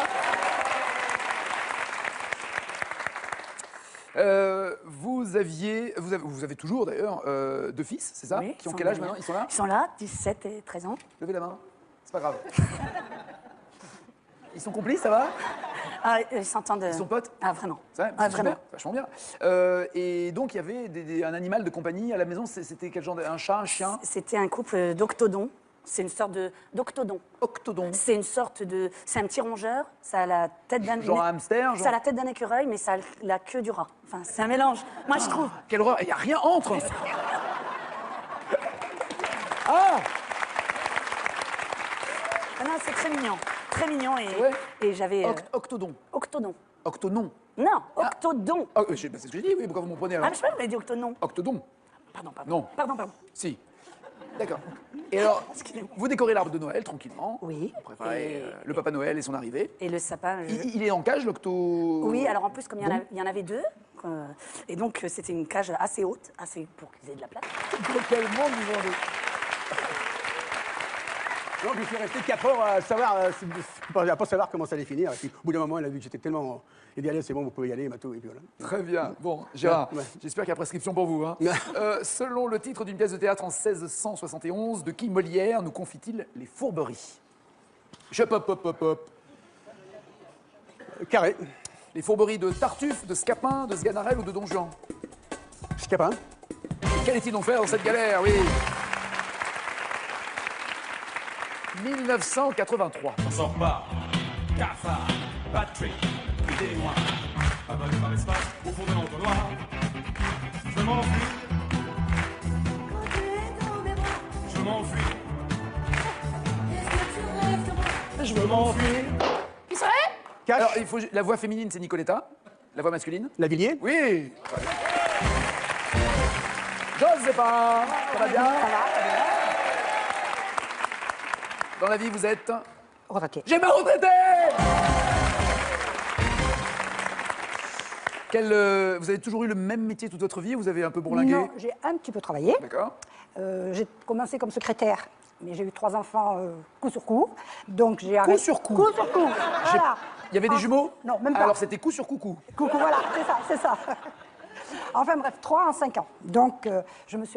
Speaker 1: Vous avez toujours d'ailleurs deux fils, c'est ça?
Speaker 10: Oui,
Speaker 1: Qui ont
Speaker 10: ils
Speaker 1: quel
Speaker 10: sont
Speaker 1: âge
Speaker 10: là.
Speaker 1: maintenant? Ils sont là?
Speaker 10: Ils sont là, 17 et 13 ans.
Speaker 1: Levez la main. C'est pas grave. Ils sont complices, ça va?
Speaker 10: Ah, ils s'entendent.
Speaker 1: Ils sont potes?
Speaker 10: Ah, vraiment.
Speaker 1: Ça,
Speaker 10: Ah,
Speaker 1: c'est
Speaker 10: vraiment.
Speaker 1: super, vachement bien. Et donc, il y avait un animal de compagnie à la maison. C'était quel genre un chat, un chien?
Speaker 10: C'était un couple d'octodons. C'est une sorte d'octodon.
Speaker 1: Octodon.
Speaker 10: C'est une sorte de. C'est un petit rongeur. Ça a la tête d'un.
Speaker 1: Genre un hamster, genre-
Speaker 10: Ça a la tête d'un écureuil, mais ça a la queue du rat. Enfin, c'est un mélange. Moi, je trouve.
Speaker 1: Quelle horreur! Il n'y a rien entre! Ah!
Speaker 10: Ah non, c'est très mignon. Très mignon.
Speaker 1: Ouais.
Speaker 10: Et j'avais.
Speaker 1: Octodon.
Speaker 10: Octodon.
Speaker 1: Octonon.
Speaker 10: Non, octodon.
Speaker 1: Ah, c'est ce que je dis, oui, pourquoi vous me prenez alors?
Speaker 10: Ah, mais je sais pas, vous avez dit octonon.
Speaker 1: Octodon.
Speaker 10: Pardon.
Speaker 1: Non.
Speaker 10: Pardon.
Speaker 1: Si. D'accord. Et alors, vous décorez l'arbre de Noël tranquillement.
Speaker 10: Oui.
Speaker 1: Vous préparez le Papa Noël et son arrivée.
Speaker 10: Et le sapin.
Speaker 1: Il est en cage, l'octo...
Speaker 10: Oui, alors en plus, comme il y en avait deux, et donc c'était une cage assez haute, assez pour qu'ils aient de la place.
Speaker 1: Dans quel monde vous vendez?
Speaker 5: Donc je suis resté 4 heures à pas savoir comment ça allait finir. Et puis, au bout d'un moment, il a vu que j'étais tellement... Il dit, allez, c'est bon, vous pouvez y aller, Matou, et puis voilà.
Speaker 1: Très bien. Bon, Gérard,
Speaker 5: Ouais.
Speaker 1: j'espère qu'il y a prescription pour vous. Hein. Selon le titre d'une pièce de théâtre en 1671, de qui Molière nous confie-t-il les fourberies? Hop.
Speaker 5: Carré.
Speaker 1: Les fourberies de Tartuffe, de Scapin, de Sganarelle ou de Don Juan?
Speaker 5: Scapin.
Speaker 1: Qu'allait-il donc faire dans cette galère? Oui. 1983.
Speaker 6: On sort pas. Cafard, Patrick, des loin. Abonné par l'espace, au fond de l'entonnoir. Je m'enfuis. Je m'enfuis. Je veux m'enfuir.
Speaker 4: Qui serait?
Speaker 5: Cache.
Speaker 1: Alors, la voix féminine, c'est Nicoletta. La voix masculine?
Speaker 5: Lavilliers.
Speaker 1: Oui. Je ne sais pas. Ça va bien? Dans la vie, vous êtes...
Speaker 7: Retraité.
Speaker 1: J'ai ma retraité. Vous avez toujours eu le même métier toute votre vie ou vous avez un peu bourlingué?
Speaker 7: Non, j'ai un petit peu travaillé.
Speaker 1: D'accord.
Speaker 7: J'ai commencé comme secrétaire, mais j'ai eu 3 enfants coup sur coup. Donc j'ai
Speaker 1: Coup
Speaker 7: arrêté.
Speaker 1: sur coup.
Speaker 7: Coup sur coup. Voilà.
Speaker 1: Il y avait des jumeaux?
Speaker 7: Non, même pas.
Speaker 1: Alors c'était coup sur coucou.
Speaker 7: Coucou, voilà, c'est ça. Enfin bref, 3 en 5 ans. Donc je me suis